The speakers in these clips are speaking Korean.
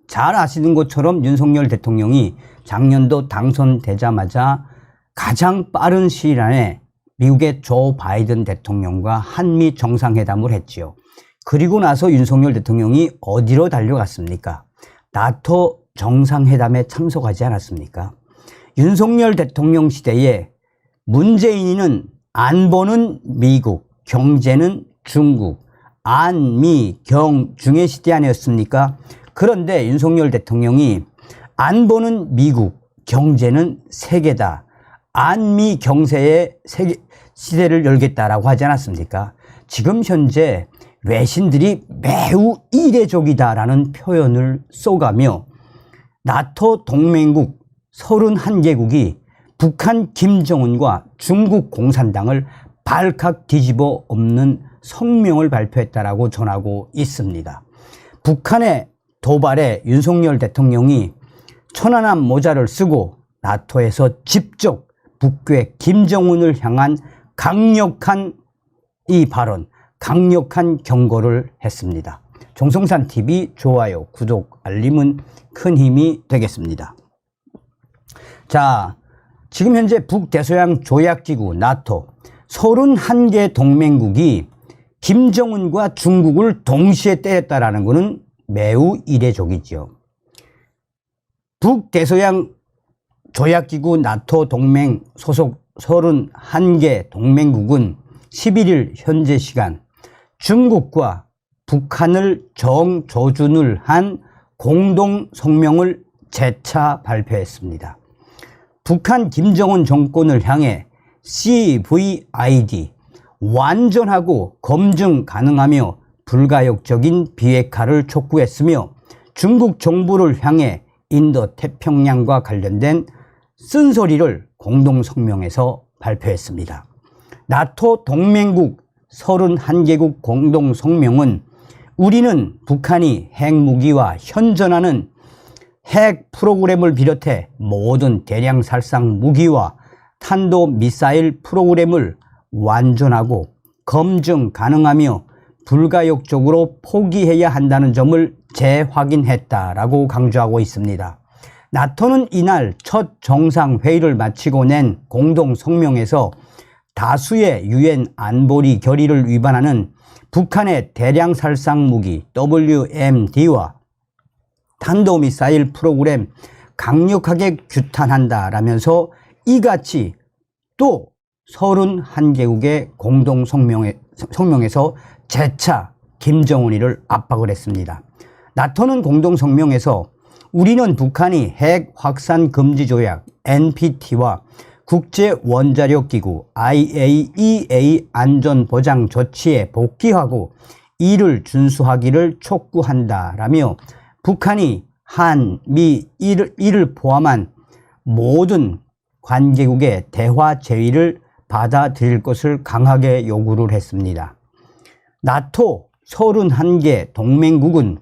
잘 아시는 것처럼 윤석열 대통령이 작년도 당선되자마자 가장 빠른 시일 안에 미국의 조 바이든 대통령과 한미 정상회담을 했지요. 그리고 나서 윤석열 대통령이 어디로 달려갔습니까? 나토 정상회담에 참석하지 않았습니까? 윤석열 대통령 시대에 문재인이는 안보는 미국, 경제는 중국, 안, 미, 경, 중의 시대 아니었습니까? 그런데 윤석열 대통령이 안보는 미국, 경제는 세계다. 안, 미, 경세의 세계 시대를 열겠다라고 하지 않았습니까? 지금 현재 외신들이 매우 이례적이다라는 표현을 써가며 나토 동맹국 31개국이 북한 김정은과 중국 공산당을 발칵 뒤집어 엎는 성명을 발표했다라고 전하고 있습니다. 북한의 도발에 윤석열 대통령이 천안함 모자를 쓰고 나토에서 직접 북괴 김정은을 향한 강력한 이 발언, 강력한 경고를 했습니다. 정성산TV 좋아요, 구독, 알림은 큰 힘이 되겠습니다. 자, 지금 현재 북대서양 조약기구 나토 31개 동맹국이 김정은과 중국을 동시에 때렸다라는 것은 매우 이례적이죠. 북대서양 조약기구 나토 동맹 소속 31개 동맹국은 11일 현재 시간 중국과 북한을 정조준을 한 공동 성명을 재차 발표했습니다. 북한 김정은 정권을 향해 CVID 완전하고 검증 가능하며 불가역적인 비핵화를 촉구했으며 중국 정부를 향해 인도 태평양과 관련된 쓴소리를 공동성명에서 발표했습니다. 나토 동맹국 31개국 공동성명은 우리는 북한이 핵무기와 현존하는 핵 프로그램을 비롯해 모든 대량 살상 무기와 탄도미사일 프로그램을 완전하고 검증 가능하며 불가역적으로 포기해야 한다는 점을 재확인했다라고 강조하고 있습니다. 나토는 이날 첫 정상회의를 마치고 낸 공동성명에서 다수의 유엔 안보리 결의를 위반하는 북한의 대량 살상 무기 WMD와 탄도미사일 프로그램 강력하게 규탄한다라면서 이같이 또 31개국의 공동성명에서 재차 김정은이를 압박을 했습니다. 나토는 공동성명에서 우리는 북한이 핵 확산 금지 조약 NPT와 국제원자력기구 IAEA 안전보장 조치에 복귀하고 이를 준수하기를 촉구한다라며 북한이 한, 미, 이를 포함한 모든 관계국의 대화 제의를 받아들일 것을 강하게 요구를 했습니다. 나토 31개 동맹국은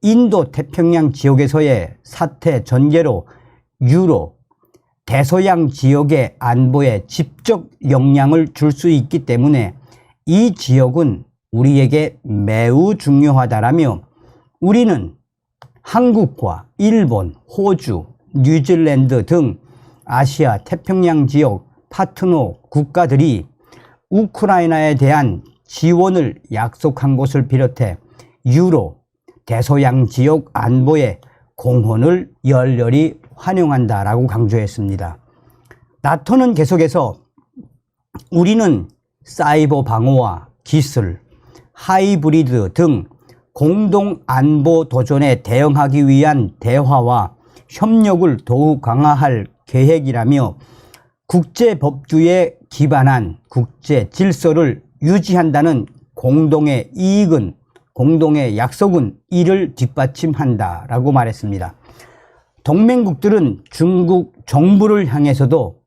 인도 태평양 지역에서의 사태 전개로 유로, 대서양 지역의 안보에 직접 영향을 줄 수 있기 때문에 이 지역은 우리에게 매우 중요하다라며 우리는 한국과 일본, 호주, 뉴질랜드 등 아시아 태평양 지역 파트너 국가들이 우크라이나에 대한 지원을 약속한 것을 비롯해 유로, 대서양 지역 안보에 공헌을 열렬히 환영한다라고 강조했습니다. 나토는 계속해서 우리는 사이버 방어와 기술, 하이브리드 등 공동 안보 도전에 대응하기 위한 대화와 협력을 더욱 강화할 계획이라며 국제법규에 기반한 국제 질서를 유지한다는 공동의 이익은, 공동의 약속은 이를 뒷받침한다라고 말했습니다. 동맹국들은 중국 정부를 향해서도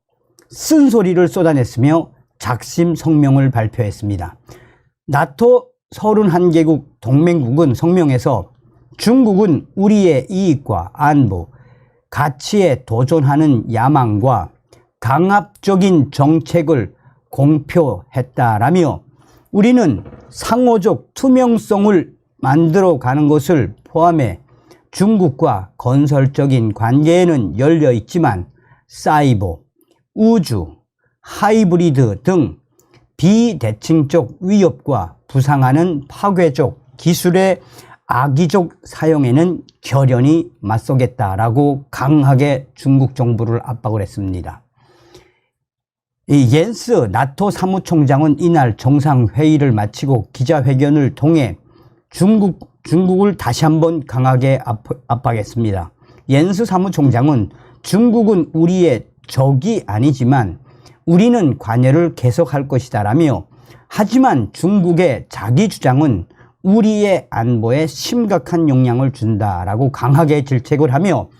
쓴소리를 쏟아냈으며 작심 성명을 발표했습니다. 나토 31개국 동맹국은 성명에서 중국은 우리의 이익과 안보, 가치에 도전하는 야망과 강압적인 정책을 공표했다라며 우리는 상호적 투명성을 만들어가는 것을 포함해 중국과 건설적인 관계에는 열려 있지만 사이버, 우주, 하이브리드 등 비대칭적 위협과 부상하는 파괴적 기술의 악의적 사용에는 결연히 맞서겠다라고 강하게 중국 정부를 압박을 했습니다. 이 옌스 나토 사무총장은 이날 정상회의를 마치고 기자회견을 통해 중국을 다시 한번 강하게 압박했습니다. 옌스 사무총장은 중국은 우리의 적이 아니지만 우리는 관여를 계속할 것이다라며, 하지만 중국의 자기 주장은 우리의 안보에 심각한 영향을 준다라고 강하게 질책을 하며,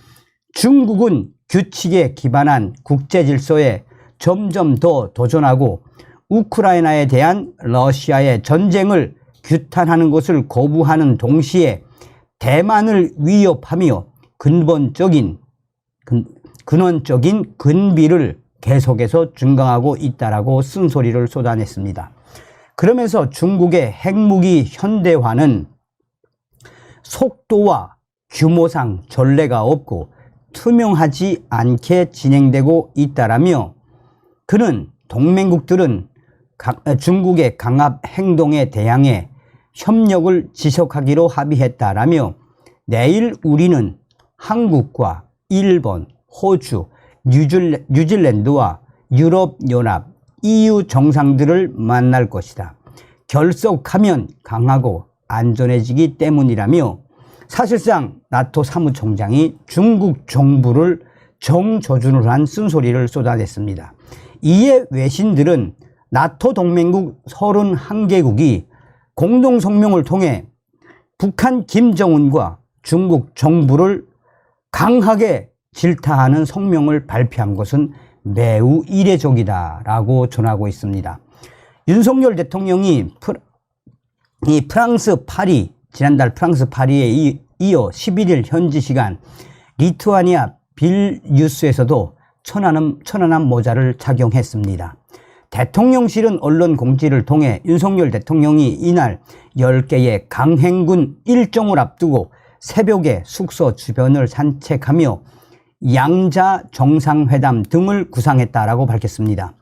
중국은 규칙에 기반한 국제 질서에 점점 더 도전하고 우크라이나에 대한 러시아의 전쟁을 규탄하는 것을 거부하는 동시에 대만을 위협하며 근원적인 근비를 계속해서 증강하고 있다라고 쓴소리를 쏟아냈습니다. 그러면서 중국의 핵무기 현대화는 속도와 규모상 전례가 없고 투명하지 않게 진행되고 있다라며, 그는 동맹국들은 중국의 강압 행동에 대항해 협력을 지속하기로 합의했다라며, 내일 우리는 한국과 일본, 호주, 뉴질랜드와 유럽연합, EU 정상들을 만날 것이다. 결속하면 강하고 안전해지기 때문이라며, 사실상 나토 사무총장이 중국 정부를 정조준을 한 쓴소리를 쏟아냈습니다. 이에 외신들은 나토 동맹국 31개국이 공동성명을 통해 북한 김정은과 중국 정부를 강하게 질타하는 성명을 발표한 것은 매우 이례적이다라고 전하고 있습니다. 윤석열 대통령이 프랑스 파리, 지난달 프랑스 파리에 이어 11일 현지 시간 리투아니아 빌뉴스에서도 천안함 모자를 착용했습니다. 대통령실은 언론 공지를 통해 윤석열 대통령이 이날 10개의 강행군 일정을 앞두고 새벽에 숙소 주변을 산책하며 양자 정상회담 등을 구상했다라고 밝혔습니다.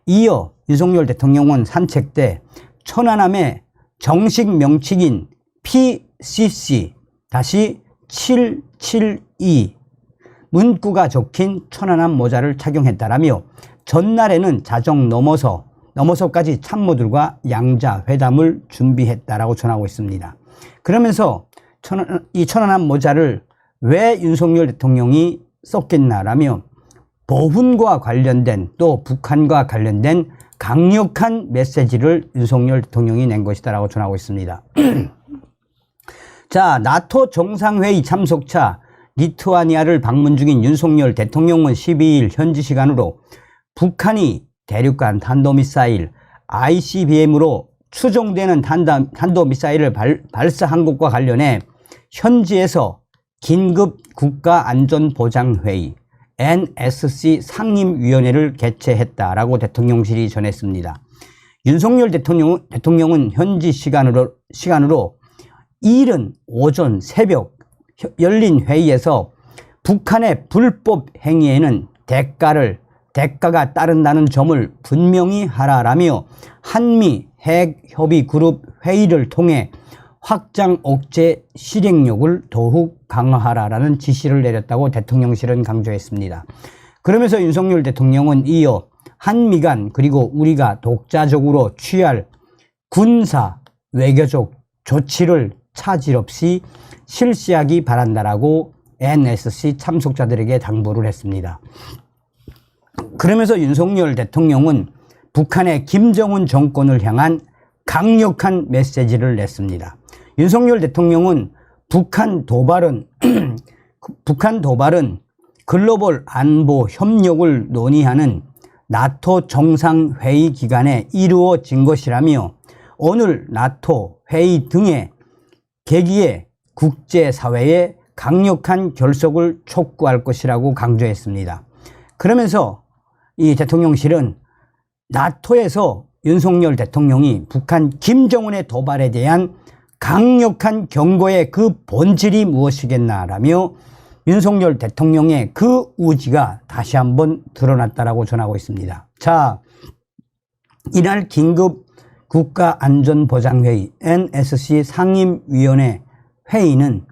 이어 윤석열 대통령은 산책 때 천안함의 정식 명칭인 PCC-772 문구가 적힌 천안함 모자를 착용했다라며, 전날에는 자정 넘어서까지 참모들과 양자 회담을 준비했다라고 전하고 있습니다. 그러면서 이 천안함 모자를 왜 윤석열 대통령이 썼겠나라며, 보훈과 관련된, 또 북한과 관련된 강력한 메시지를 윤석열 대통령이 낸 것이다라고 전하고 있습니다. 자, 나토 정상회의 참석차 리투아니아를 방문 중인 윤석열 대통령은 12일 현지 시간으로 북한이 대륙간 탄도미사일 ICBM으로 추정되는 탄도미사일을 발사한 것과 관련해 현지에서 긴급 국가안전보장회의 NSC 상임위원회를 개최했다라고 대통령실이 전했습니다. 윤석열 대통령은 현지 시간으로 이른 오전 새벽 열린 회의에서 북한의 불법 행위에는 대가가 따른다는 점을 분명히 하라라며, 한미 핵협의그룹 회의를 통해 확장 억제 실행력을 더욱 강화하라라는 지시를 내렸다고 대통령실은 강조했습니다. 그러면서 윤석열 대통령은 이어 한미 간 그리고 우리가 독자적으로 취할 군사, 외교적 조치를 차질 없이 실시하기 바란다라고 NSC 참석자들에게 당부를 했습니다. 그러면서 윤석열 대통령은 북한의 김정은 정권을 향한 강력한 메시지를 냈습니다. 윤석열 대통령은 북한 도발은 글로벌 안보 협력을 논의하는 나토 정상회의 기간에 이루어진 것이라며, 오늘 나토 회의 등의 계기에 국제사회의 강력한 결속을 촉구할 것이라고 강조했습니다. 그러면서 이 대통령실은 나토에서 윤석열 대통령이 북한 김정은의 도발에 대한 강력한 경고의 그 본질이 무엇이겠나라며 윤석열 대통령의 그 의지가 다시 한번 드러났다라고 전하고 있습니다. 자, 이날 긴급 국가안전보장회의 NSC 상임위원회 회의는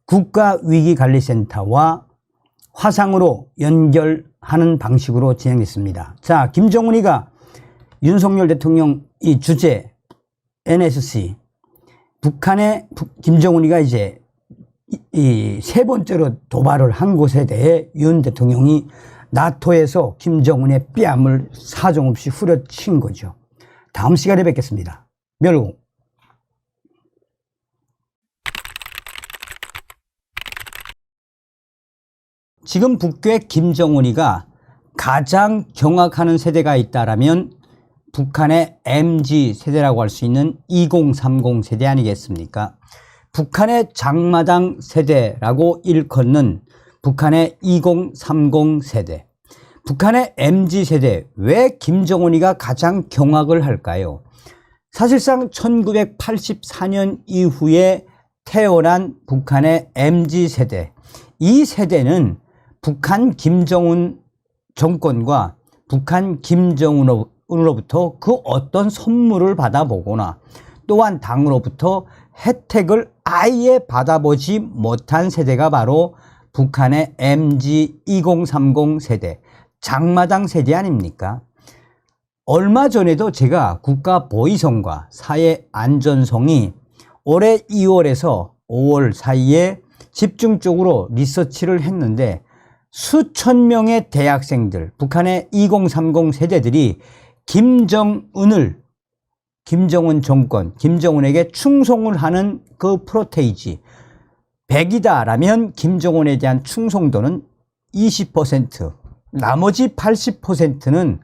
국가위기관리센터와 화상으로 연결하는 방식으로 진행됐습니다. 자, 김정은이가 윤석열 대통령 이 주재 NSC 북한의 김정은이가 이제 이 세 번째로 도발을 한 곳에 대해 윤 대통령이 나토에서 김정은의 뺨을 사정없이 후려친 거죠. 다음 시간에 뵙겠습니다. 멸공. 지금 북괴 김정은이가 가장 경악하는 세대가 있다라면 북한의 MZ 세대라고 할 수 있는 2030 세대 아니겠습니까? 북한의 장마당 세대라고 일컫는 북한의 2030 세대. 북한의 MZ 세대, 왜 김정은이가 가장 경악을 할까요? 사실상 1984년 이후에 태어난 북한의 MZ 세대. 이 세대는 북한 김정은 정권과 북한 김정은으로부터 그 어떤 선물을 받아보거나 또한 당으로부터 혜택을 아예 받아보지 못한 세대가 바로 북한의 MZ 2030 세대, 장마당 세대 아닙니까? 얼마 전에도 제가 국가보위성과 사회안전성이 올해 2월에서 5월 사이에 집중적으로 리서치를 했는데 수천 명의 대학생들, 북한의 2030 세대들이 김정은 정권, 김정은에게 충성을 하는 그 프로테이지 100이다라면 김정은에 대한 충성도는 20%, 나머지 80%는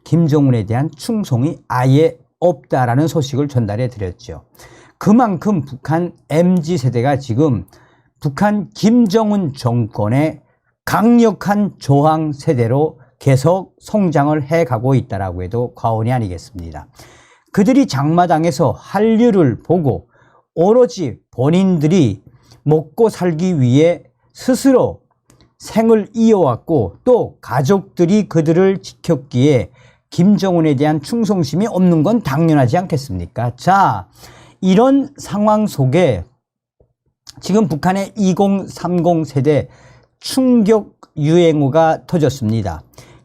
김정은에 대한 충성이 아예 없다라는 소식을 전달해 드렸죠. 그만큼 북한 MZ 세대가 지금 북한 김정은 정권의 강력한 저항 세대로 계속 성장을 해가고 있다라고 해도 과언이 아니겠습니다. 그들이 장마당에서 한류를 보고 오로지 본인들이 먹고 살기 위해 스스로 생을 이어왔고 또 가족들이 그들을 지켰기에 김정은에 대한 충성심이 없는 건 당연하지 않겠습니까? 자, 이런 상황 속에 지금 북한의 2030 세대 충격 유행어가 터졌습니다.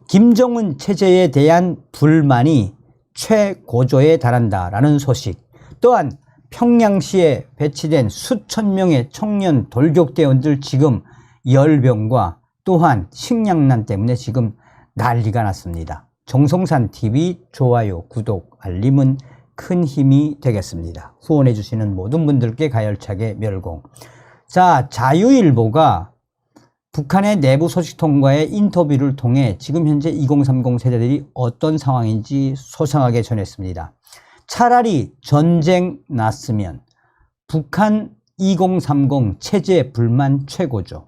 김정은 체제에 대한 불만이 최고조에 달한다라는 소식, 또한 평양시에 배치된 수천 명의 청년 돌격대원들 지금 열병과 또한 식량난 때문에 지금 난리가 났습니다. 정성산TV 좋아요, 구독, 알림은 큰 힘이 되겠습니다. 후원해 주시는 모든 분들께 가열차게 멸공. 자, 자유일보가 북한의 내부 소식통과의 인터뷰를 통해 지금 현재 2030 세대들이 어떤 상황인지 소상하게 전했습니다. 차라리 전쟁 났으면 북한 2030 체제 불만 최고죠.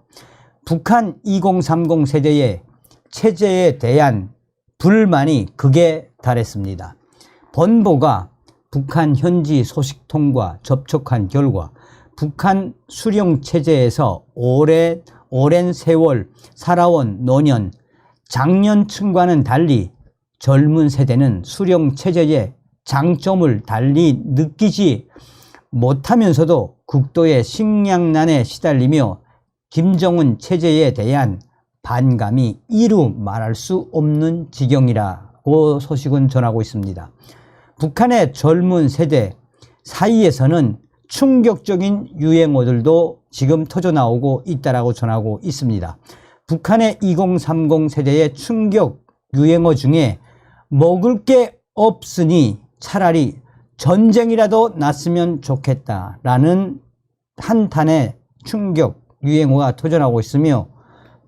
북한 2030 세대의 체제에 대한 불만이 극에 달했습니다. 번보가 북한 현지 소식통과 접촉한 결과 북한 수령 체제에서 오랜 세월 살아온 노년, 장년층과는 달리 젊은 세대는 수령 체제의 장점을 달리 느끼지 못하면서도 극도의 식량난에 시달리며 김정은 체제에 대한 반감이 이루 말할 수 없는 지경이라고 소식은 전하고 있습니다. 북한의 젊은 세대 사이에서는 충격적인 유행어들도 지금 터져나오고 있다고 전하고 있습니다. 북한의 2030 세대의 충격 유행어 중에 먹을 게 없으니 차라리 전쟁이라도 났으면 좋겠다라는 한탄의 충격 유행어가 터져나오고 있으며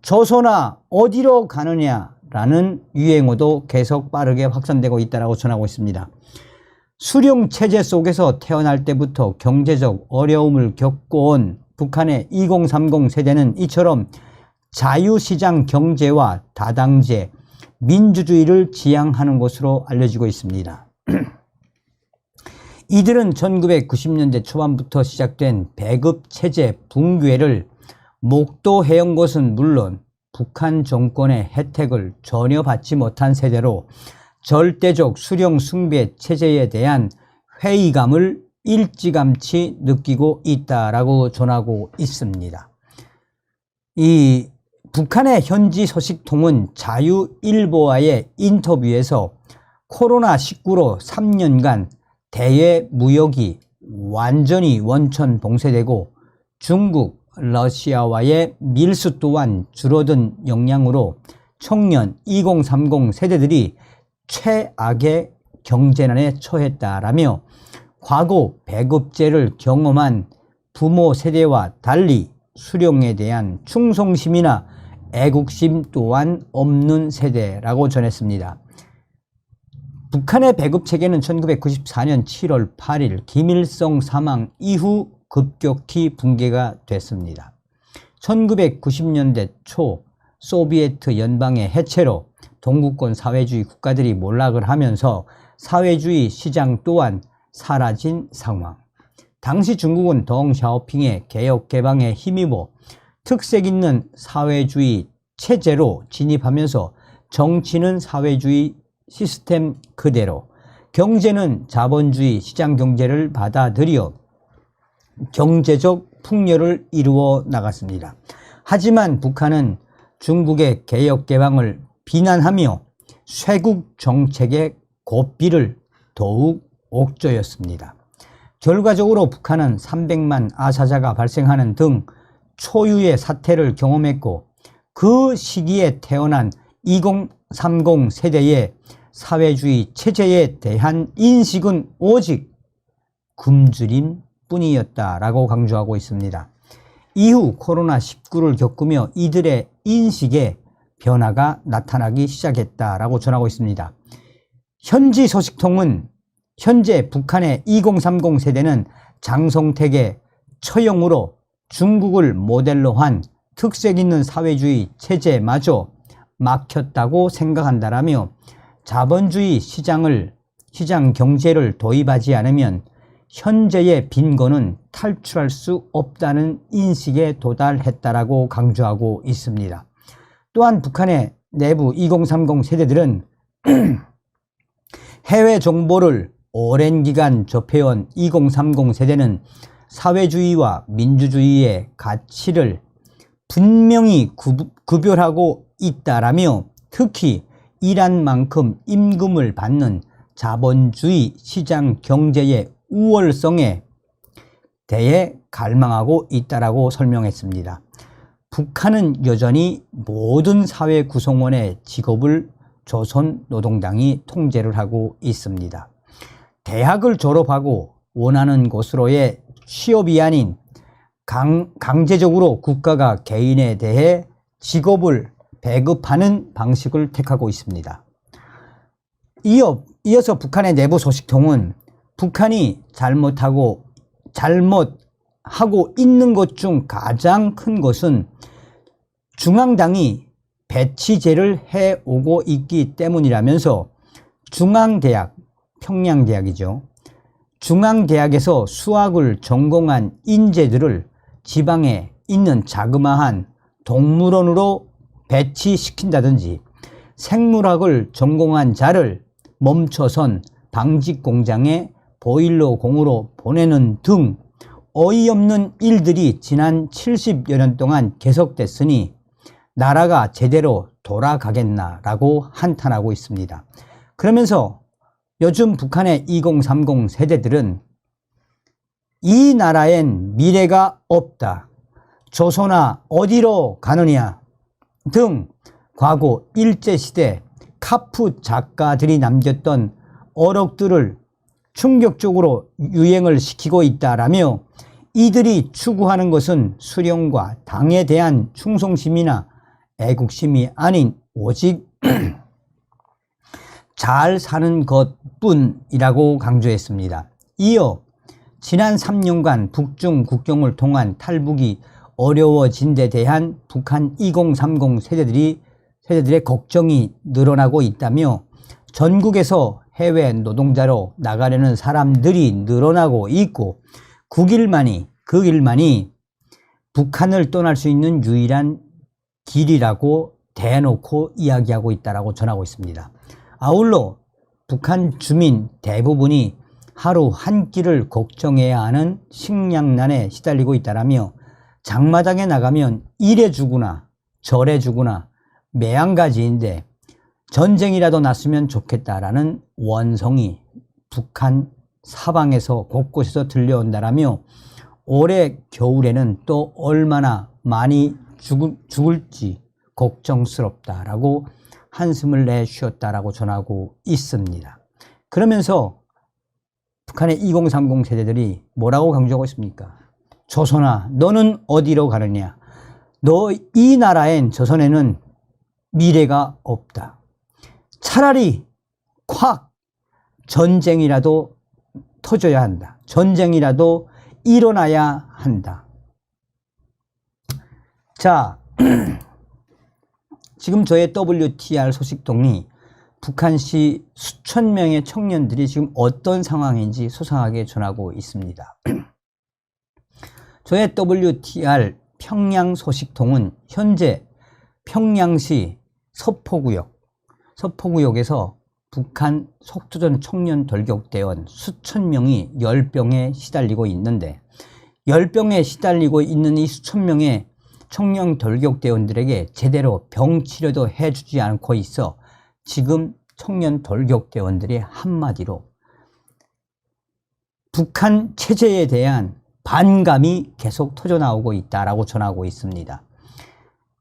조선아 어디로 가느냐라는 유행어도 계속 빠르게 확산되고 있다고 전하고 있습니다. 수령 체제 속에서 태어날 때부터 경제적 어려움을 겪어온 북한의 2030 세대는 이처럼 자유시장 경제와 다당제, 민주주의를 지향하는 것으로 알려지고 있습니다. 이들은 1990년대 초반부터 시작된 배급 체제 붕괴를 목도해온 것은 물론 북한 정권의 혜택을 전혀 받지 못한 세대로 절대적 수령 숭배 체제에 대한 회의감을 일찌감치 느끼고 있다라고 전하고 있습니다. 이 북한의 현지 소식통은 자유일보와의 인터뷰에서 코로나19로 3년간 대외 무역이 완전히 원천 봉쇄되고 중국, 러시아와의 밀수 또한 줄어든 영향으로 청년 2030 세대들이 최악의 경제난에 처했다라며 과거 배급제를 경험한 부모 세대와 달리 수령에 대한 충성심이나 애국심 또한 없는 세대라고 전했습니다. 북한의 배급체계는 1994년 7월 8일 김일성 사망 이후 급격히 붕괴가 됐습니다. 1990년대 초 소비에트 연방의 해체로 동구권 사회주의 국가들이 몰락을 하면서 사회주의 시장 또한 사라진 상황. 당시 중국은 덩샤오핑의 개혁 개방에 힘입어 특색 있는 사회주의 체제로 진입하면서 정치는 사회주의 시스템 그대로, 경제는 자본주의 시장 경제를 받아들여 경제적 풍요를 이루어 나갔습니다. 하지만 북한은 중국의 개혁 개방을 비난하며 쇄국 정책의 고삐를 더욱 옥죄었습니다. 결과적으로 북한은 300만 아사자가 발생하는 등 초유의 사태를 경험했고 그 시기에 태어난 2030 세대의 사회주의 체제에 대한 인식은 오직 굶주림 뿐이었다라고 강조하고 있습니다. 이후 코로나19를 겪으며 이들의 인식에 변화가 나타나기 시작했다라고 전하고 있습니다. 현지 소식통은 현재 북한의 2030 세대는 장성택의 처형으로 중국을 모델로 한 특색 있는 사회주의 체제마저 막혔다고 생각한다라며 자본주의 시장 경제를 도입하지 않으면 현재의 빈곤은 탈출할 수 없다는 인식에 도달했다라고 강조하고 있습니다. 또한 북한의 내부 2030 세대들은 해외 정보를 오랜 기간 접해온 2030 세대는 사회주의와 민주주의의 가치를 분명히 구별하고 있다라며 특히 일한 만큼 임금을 받는 자본주의 시장 경제의 우월성에 대해 갈망하고 있다라고 설명했습니다. 북한은 여전히 모든 사회 구성원의 직업을 조선노동당이 통제를 하고 있습니다. 대학을 졸업하고 원하는 곳으로의 취업이 아닌 강제적으로 국가가 개인에 대해 직업을 배급하는 방식을 택하고 있습니다. 이어서 북한의 내부 소식통은 북한이 잘못하고 있는 것 중 가장 큰 것은 중앙당이 배치제를 해오고 있기 때문이라면서 중앙대학, 평양대학이죠. 중앙대학에서 수학을 전공한 인재들을 지방에 있는 자그마한 동물원으로 배치시킨다든지 생물학을 전공한 자를 멈춰선 방직공장에 보일러 공으로 보내는 등 어이없는 일들이 지난 70여 년 동안 계속됐으니 나라가 제대로 돌아가겠나라고 한탄하고 있습니다. 그러면서 요즘 북한의 2030 세대들은 이 나라엔 미래가 없다, 조선아 어디로 가느냐 등 과거 일제시대 카프 작가들이 남겼던 어록들을 충격적으로 유행을 시키고 있다라며 이들이 추구하는 것은 수령과 당에 대한 충성심이나 애국심이 아닌 오직 잘 사는 것뿐이라고 강조했습니다. 이어 지난 3년간 북중 국경을 통한 탈북이 어려워진 데 대한 북한 2030 세대들의 걱정이 늘어나고 있다며 전국에서 해외 노동자로 나가려는 사람들이 늘어나고 있고 그 길만이 북한을 떠날 수 있는 유일한 길이라고 대놓고 이야기하고 있다고 전하고 있습니다. 아울러 북한 주민 대부분이 하루 한 끼를 걱정해야 하는 식량난에 시달리고 있다라며 장마당에 나가면 이래 주구나 저래 주구나 매한가지인데 전쟁이라도 났으면 좋겠다라는 원성이 북한 사방에서 곳곳에서 들려온다라며 올해 겨울에는 또 얼마나 많이 죽을지 걱정스럽다라고 한숨을 내쉬었다라고 전하고 있습니다. 그러면서 북한의 2030 세대들이 뭐라고 강조하고 있습니까? 조선아, 너는 어디로 가느냐? 너 이 나라엔 조선에는 미래가 없다. 차라리 콱 전쟁이라도 터져야 한다. 전쟁이라도 일어나야 한다. 자, 지금 저의 WTR 소식통이 북한시 수천 명의 청년들이 지금 어떤 상황인지 소상하게 전하고 있습니다. 저의 WTR 평양 소식통은 현재 평양시 서포구역에서 북한 속초전 청년 돌격대원 수천 명이 열병에 시달리고 있는데 열병에 시달리고 있는 이 수천 명의 청년 돌격대원들에게 제대로 병치료도 해주지 않고 있어 지금 청년 돌격대원들이 한마디로 북한 체제에 대한 반감이 계속 터져나오고 있다라고 전하고 있습니다.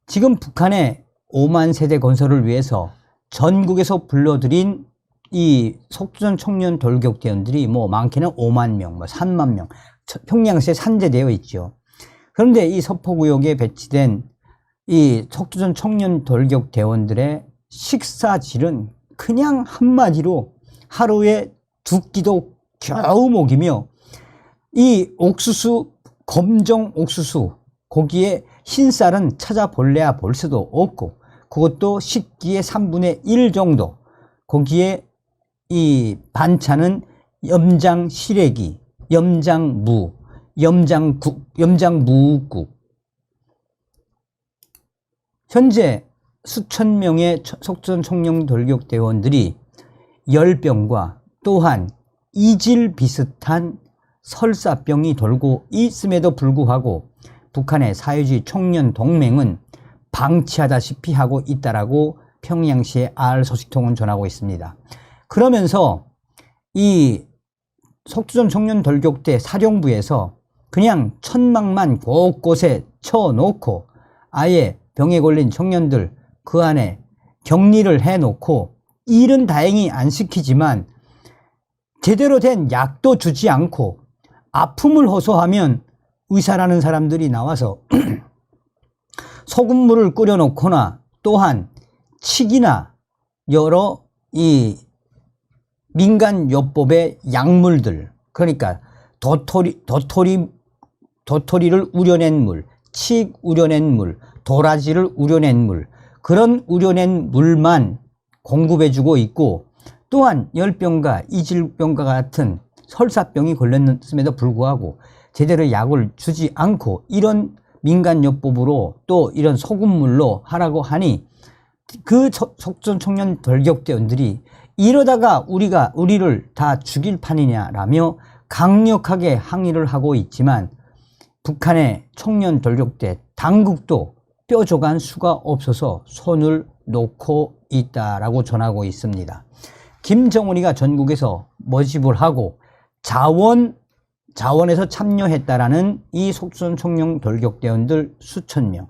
지금 북한의 5만 세대 건설을 위해서 전국에서 불러들인 이 속초전 청년 돌격대원들이 뭐 많게는 5만 명, 뭐 3만 명, 평양시에 산재되어 있죠. 그런데 이 서포구역에 배치된 이 속초전 청년 돌격대원들의 식사질은 그냥 한마디로 하루에 2끼도 겨우 먹이며 이 옥수수, 검정 옥수수, 거기에 흰쌀은 찾아볼래야 볼 수도 없고 그것도 식기의 3분의 1 정도, 거기에 이 반찬은 염장 시래기, 염장무, 염장무국. 현재 수천 명의 속초전 청년 돌격대원들이 열병과 또한 이질 비슷한 설사병이 돌고 있음에도 불구하고 북한의 사회주의 청년 동맹은 방치하다시피 하고 있다라고 평양시의 R소식통은 전하고 있습니다. 그러면서 이 속초전 청년 돌격대 사령부에서 그냥 천막만 곳곳에 쳐놓고 아예 병에 걸린 청년들 그 안에 격리를 해놓고 일은 다행히 안 시키지만 제대로 된 약도 주지 않고 아픔을 호소하면 의사라는 사람들이 나와서 소금물을 끓여놓거나 또한 칡이나 여러 이 민간요법의 약물들, 그러니까 도토리를 우려낸 물, 칡 우려낸 물, 도라지를 우려낸 물, 그런 우려낸 물만 공급해주고 있고 또한 열병과 이질병과 같은 설사병이 걸렸음에도 불구하고 제대로 약을 주지 않고 이런 민간요법으로 또 이런 소금물로 하라고 하니 그 속초전 청년 돌격대원들이 이러다가 우리를 다 죽일 판이냐라며 강력하게 항의를 하고 있지만 북한의 청년 돌격대 당국도 뾰족한 수가 없어서 손을 놓고 있다라고 전하고 있습니다. 김정은이가 전국에서 모집을 하고 자원에서 참여했다라는 이 속초전 청년 돌격대원들 수천 명.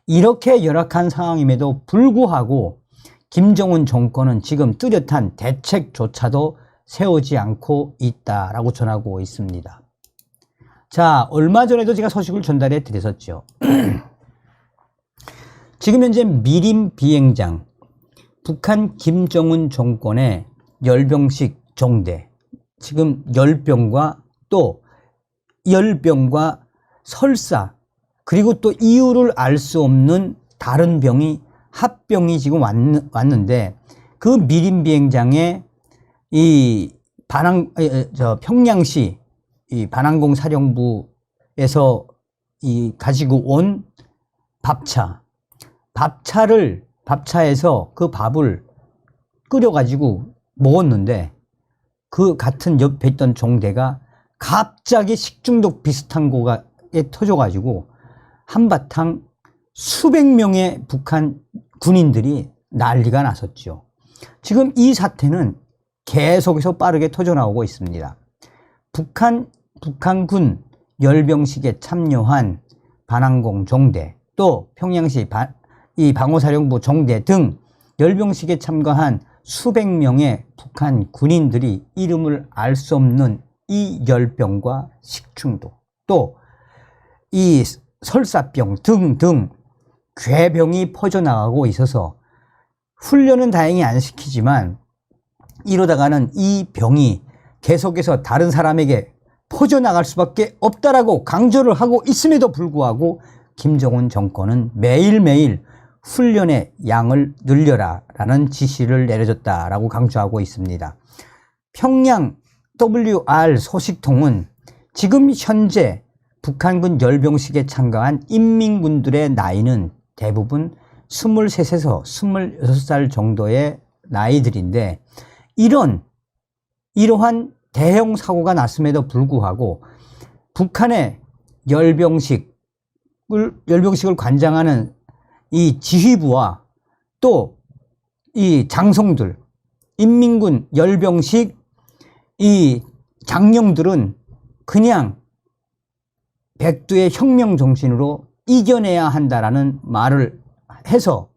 이렇게 열악한 상황임에도 불구하고 김정은 정권은 지금 뚜렷한 대책조차도 세우지 않고 있다라고 전하고 있습니다. 자, 얼마 전에도 제가 소식을 전달해 드렸었죠. 지금 현재 미림 비행장, 북한 김정은 정권의 열병식 종대, 지금 열병과 또 열병과 설사, 그리고 또 이유를 알 수 없는 다른 병이 합병이 지금 왔는데 그 미림 비행장에 이 평양시 이 반항공 사령부에서 이 가지고 온 밥차에서 그 밥을 끓여가지고 먹었는데 그 같은 옆에 있던 종대가 갑자기 식중독 비슷한 거에 터져가지고 한바탕 수백 명의 북한 군인들이 난리가 났었죠. 지금 이 사태는 계속해서 빠르게 터져나오고 있습니다. 북한군 열병식에 참여한 반항공 종대, 또 평양시 이 방호사령부 종대 등 열병식에 참가한 수백 명의 북한 군인들이 이름을 알 수 없는 이 열병과 식중독, 또 이 설사병 등등 괴병이 퍼져나가고 있어서 훈련은 다행히 안 시키지만 이러다가는 이 병이 계속해서 다른 사람에게 퍼져나갈 수밖에 없다라고 강조를 하고 있음에도 불구하고 김정은 정권은 매일매일 훈련의 양을 늘려라 라는 지시를 내려줬다라고 강조하고 있습니다. 평양 WR 소식통은 지금 현재 북한군 열병식에 참가한 인민군들의 나이는 대부분 23에서 26살 정도의 나이들인데 이러한 대형 사고가 났음에도 불구하고 북한의 열병식을 관장하는 이 지휘부와 또 이 장성들, 인민군 열병식 이 장령들은 그냥 백두의 혁명 정신으로 이겨내야 한다라는 말을 해서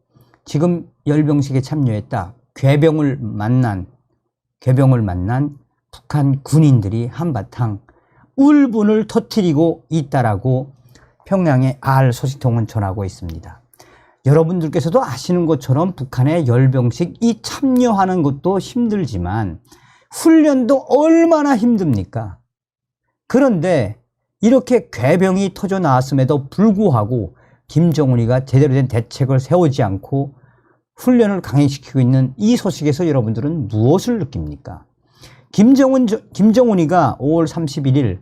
지금 열병식에 참여했다 괴병을 만난 북한 군인들이 한바탕 울분을 터뜨리고 있다라고 평양의 R 소식통은 전하고 있습니다. 여러분들께서도 아시는 것처럼 북한의 열병식 이 참여하는 것도 힘들지만 훈련도 얼마나 힘듭니까? 그런데 이렇게 괴병이 터져 나왔음에도 불구하고 김정은이가 제대로 된 대책을 세우지 않고 훈련을 강행시키고 있는 이 소식에서 여러분들은 무엇을 느낍니까? 김정은이가 5월 31일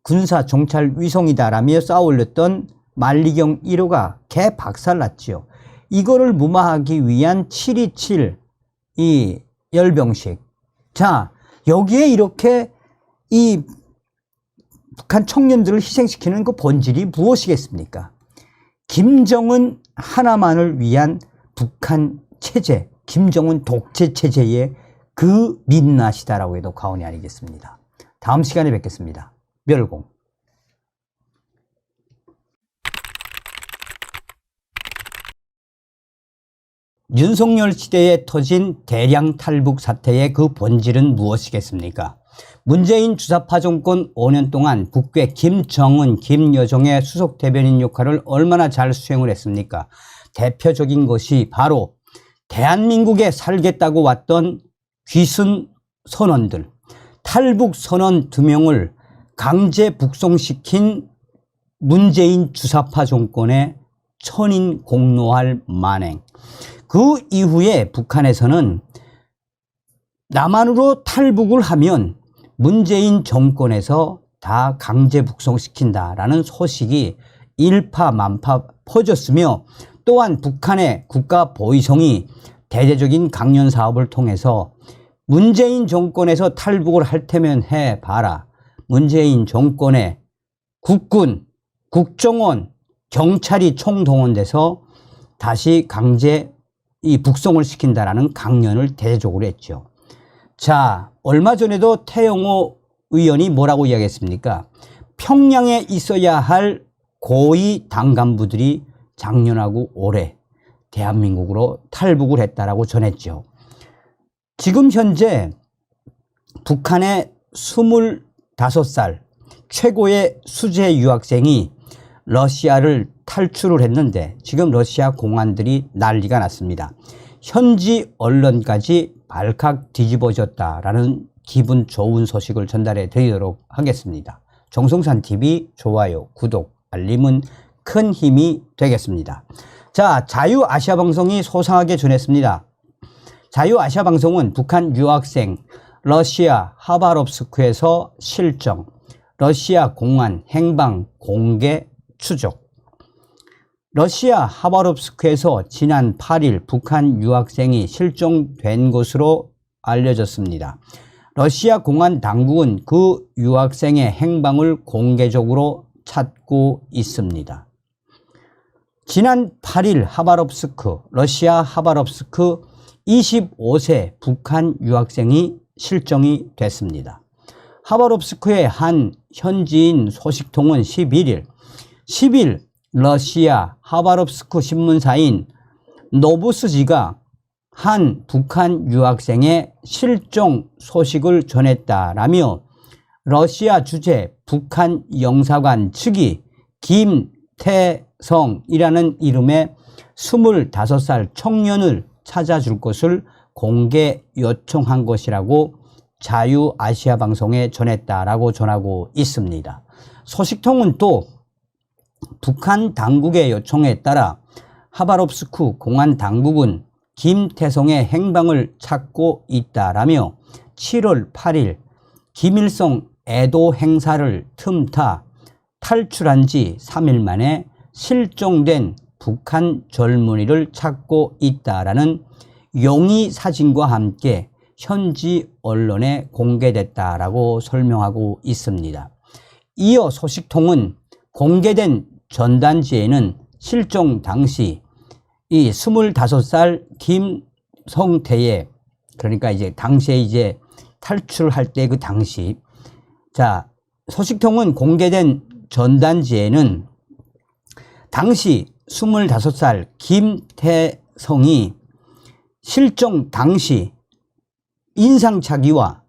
군사 정찰 위성이다라며 쌓아올렸던 만리경 1호가 개박살났지요. 이거를 무마하기 위한 7.27 이 열병식. 자, 여기에 이렇게 이 북한 청년들을 희생시키는 그 본질이 무엇이겠습니까? 김정은 하나만을 위한 북한 체제, 김정은 독재 체제의 그 민낯이다라고 해도 과언이 아니겠습니다. 다음 시간에 뵙겠습니다. 멸공. 윤석열 시대에 터진 대량 탈북 사태의 그 본질은 무엇이겠습니까? 문재인 주사파 정권 5년 동안 북괴 김정은, 김여정의 수석 대변인 역할을 얼마나 잘 수행을 했습니까? 대표적인 것이 바로 대한민국에 살겠다고 왔던 귀순 선원들, 탈북 선원 2명을 강제 북송시킨 문재인 주사파 정권의 천인 공노할 만행. 그 이후에 북한에서는 남한으로 탈북을 하면 문재인 정권에서 다 강제 북송시킨다라는 소식이 일파만파 퍼졌으며, 또한 북한의 국가 보위성이 대대적인 강연 사업을 통해서 문재인 정권에서 탈북을 할 테면 해봐라. 문재인 정권의 국군, 국정원, 경찰이 총동원돼서 다시 강제 이 북송을 시킨다라는 강연을 대대적으로 했죠. 자, 얼마 전에도 태영호 의원이 뭐라고 이야기했습니까? 평양에 있어야 할 고위 당 간부들이 작년하고 올해 대한민국으로 탈북을 했다라고 전했죠. 지금 현재 북한의 25살 최고의 수재 유학생이 러시아를 탈출을 했는데 지금 러시아 공안들이 난리가 났습니다. 현지 언론까지 발칵 뒤집어졌다라는 기분 좋은 소식을 전달해 드리도록 하겠습니다. 정성산TV 좋아요, 구독, 알림은 큰 힘이 되겠습니다. 자, 자유아시아방송이 소상하게 전했습니다. 자유아시아방송은 북한 유학생 러시아 하바롭스크에서 실종, 러시아 공안 행방 공개 추적. 러시아 하바롭스크에서 지난 8일 북한 유학생이 실종된 것으로 알려졌습니다. 러시아 공안 당국은 그 유학생의 행방을 공개적으로 찾고 있습니다. 지난 8일 러시아 하바롭스크 25세 북한 유학생이 실종이 됐습니다. 하바롭스크의 한 현지인 소식통은 10일 러시아 하바롭스크 신문사인 노부스지가 한 북한 유학생의 실종 소식을 전했다라며 러시아 주재 북한 영사관 측이 김태성이라는 이름의 25살 청년을 찾아줄 것을 공개 요청한 것이라고 자유아시아방송에 전했다라고 전하고 있습니다. 소식통은 또 북한 당국의 요청에 따라 하바롭스크 공안 당국은 김태성의 행방을 찾고 있다라며 7월 8일 김일성 애도 행사를 틈타 탈출한 지 3일 만에 실종된 북한 젊은이를 찾고 있다라는 용의 사진과 함께 현지 언론에 공개됐다라고 설명하고 있습니다. 이어 소식통은 공개된 전단지에는 실종 당시 이 25살 김성태의, 그러니까 이제 당시에 이제 탈출할 때 그 당시, 자, 소식통은 공개된 전단지에는 당시 25살 김태성이 실종 당시 인상착의와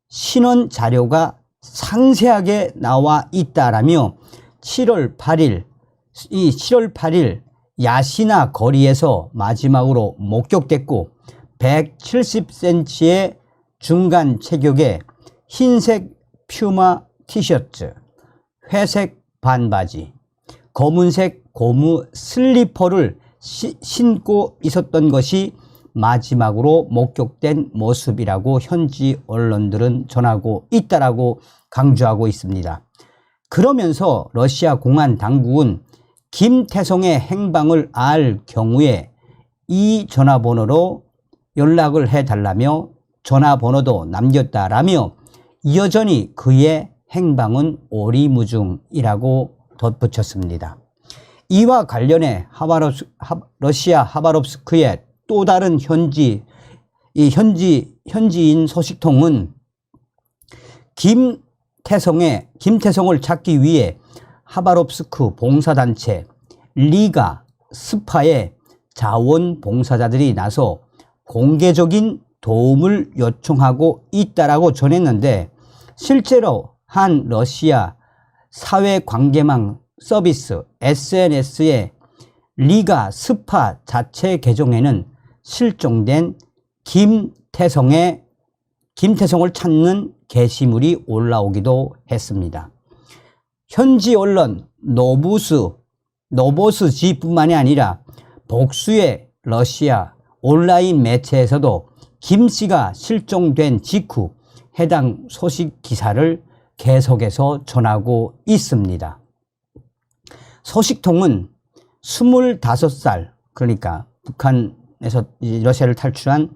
신원 자료가 상세하게 나와 있다라며 7월 8일 야시나 거리에서 마지막으로 목격됐고 170cm의 중간 체격에 흰색 퓨마 티셔츠, 회색 반바지, 검은색 고무 슬리퍼를 신고 있었던 것이 마지막으로 목격된 모습이라고 현지 언론들은 전하고 있다라고 강조하고 있습니다. 그러면서 러시아 공안 당국은 김태성의 행방을 알 경우에 이 전화번호로 연락을 해달라며 전화번호도 남겼다라며 여전히 그의 행방은 오리무중이라고 덧붙였습니다. 이와 관련해 러시아 하바롭스크의 또 다른 현지인 소식통은 김태성을 찾기 위해 하바롭스크 봉사단체 리가 스파의 자원봉사자들이 나서 공개적인 도움을 요청하고 있다라고 전했는데, 실제로 한 러시아 사회관계망 서비스 SNS에 리가 스파 자체 계정에는 실종된 김태성을 찾는 게시물이 올라오기도 했습니다. 현지 언론 노보스지뿐만이 아니라 복수의 러시아 온라인 매체에서도 김 씨가 실종된 직후 해당 소식 기사를 계속해서 전하고 있습니다. 소식통은 25살, 그러니까 북한에서 러시아를 탈출한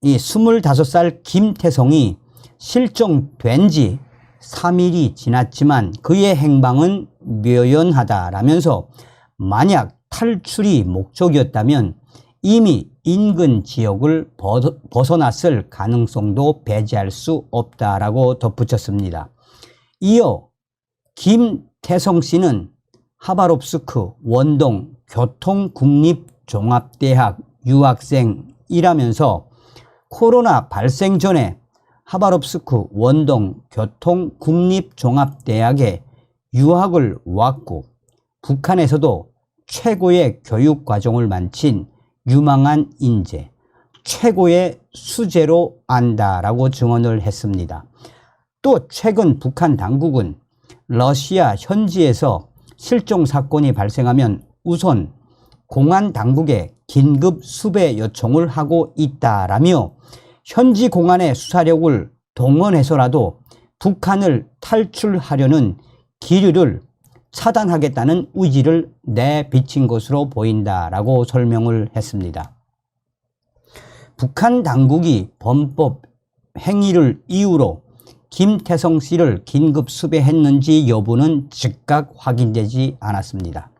이 25살 김태성이 실종된 지 3일이 지났지만 그의 행방은 묘연하다라면서 만약 탈출이 목적이었다면 이미 인근 지역을 벗어났을 가능성도 배제할 수 없다라고 덧붙였습니다. 이어 김태성 씨는 하바롭스크 원동 교통국립종합대학 유학생이라면서 코로나 발생 전에 하바롭스크 원동 교통국립종합대학에 유학을 왔고 북한에서도 최고의 교육 과정을 마친 유망한 인재, 최고의 수재로 안다라고 증언을 했습니다. 또 최근 북한 당국은 러시아 현지에서 실종 사건이 발생하면 우선 공안 당국에 긴급 수배 요청을 하고 있다라며 현지 공안의 수사력을 동원해서라도 북한을 탈출하려는 기류를 차단하겠다는 의지를 내비친 것으로 보인다라고 설명을 했습니다. 북한 당국이 범법 행위를 이유로 김태성 씨를 긴급 수배했는지 여부는 즉각 확인되지 않았습니다.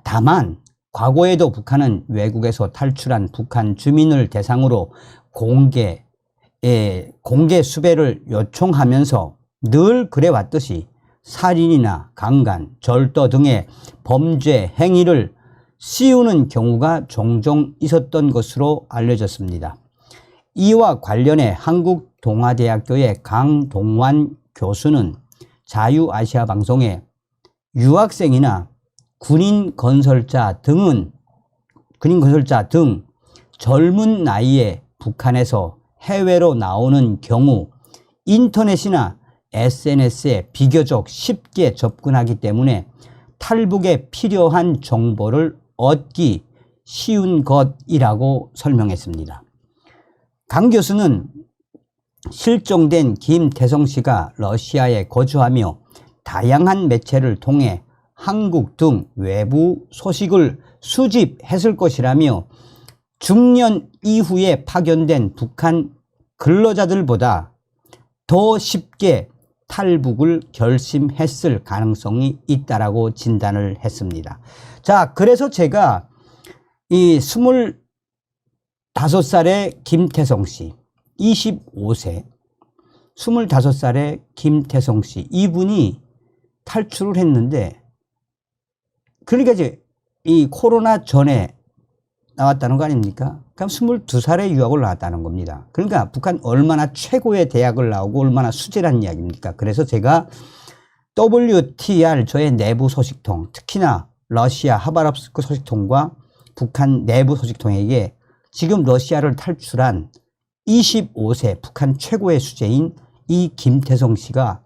다만 과거에도 북한은 외국에서 탈출한 북한 주민을 대상으로 공개 수배를 요청하면서 늘 그래왔듯이 살인이나 강간, 절도 등의 범죄 행위를 씌우는 경우가 종종 있었던 것으로 알려졌습니다. 이와 관련해 한국동아대학교의 강동완 교수는 자유아시아 방송에 유학생이나 군인 건설자 등 젊은 나이에 북한에서 해외로 나오는 경우 인터넷이나 SNS에 비교적 쉽게 접근하기 때문에 탈북에 필요한 정보를 얻기 쉬운 것이라고 설명했습니다. 강 교수는 실종된 김태성 씨가 러시아에 거주하며 다양한 매체를 통해 한국 등 외부 소식을 수집했을 것이라며 중년 이후에 파견된 북한 근로자들보다 더 쉽게 탈북을 결심했을 가능성이 있다라고 진단을 했습니다. 자, 그래서 제가 이 25살의 김태성 씨, 25세, 25살의 김태성 씨, 이분이 탈출을 했는데, 그러니까 이제 이 코로나 전에 나왔다는 거 아닙니까? 그럼 22살에 유학을 나왔다는 겁니다. 그러니까 북한 얼마나 최고의 대학을 나오고 얼마나 수재란 이야기입니까? 그래서 제가 WTR 저의 내부 소식통, 특히나 러시아 하바롭스크 소식통과 북한 내부 소식통에게 지금 러시아를 탈출한 25세 북한 최고의 수재인 이 김태성 씨가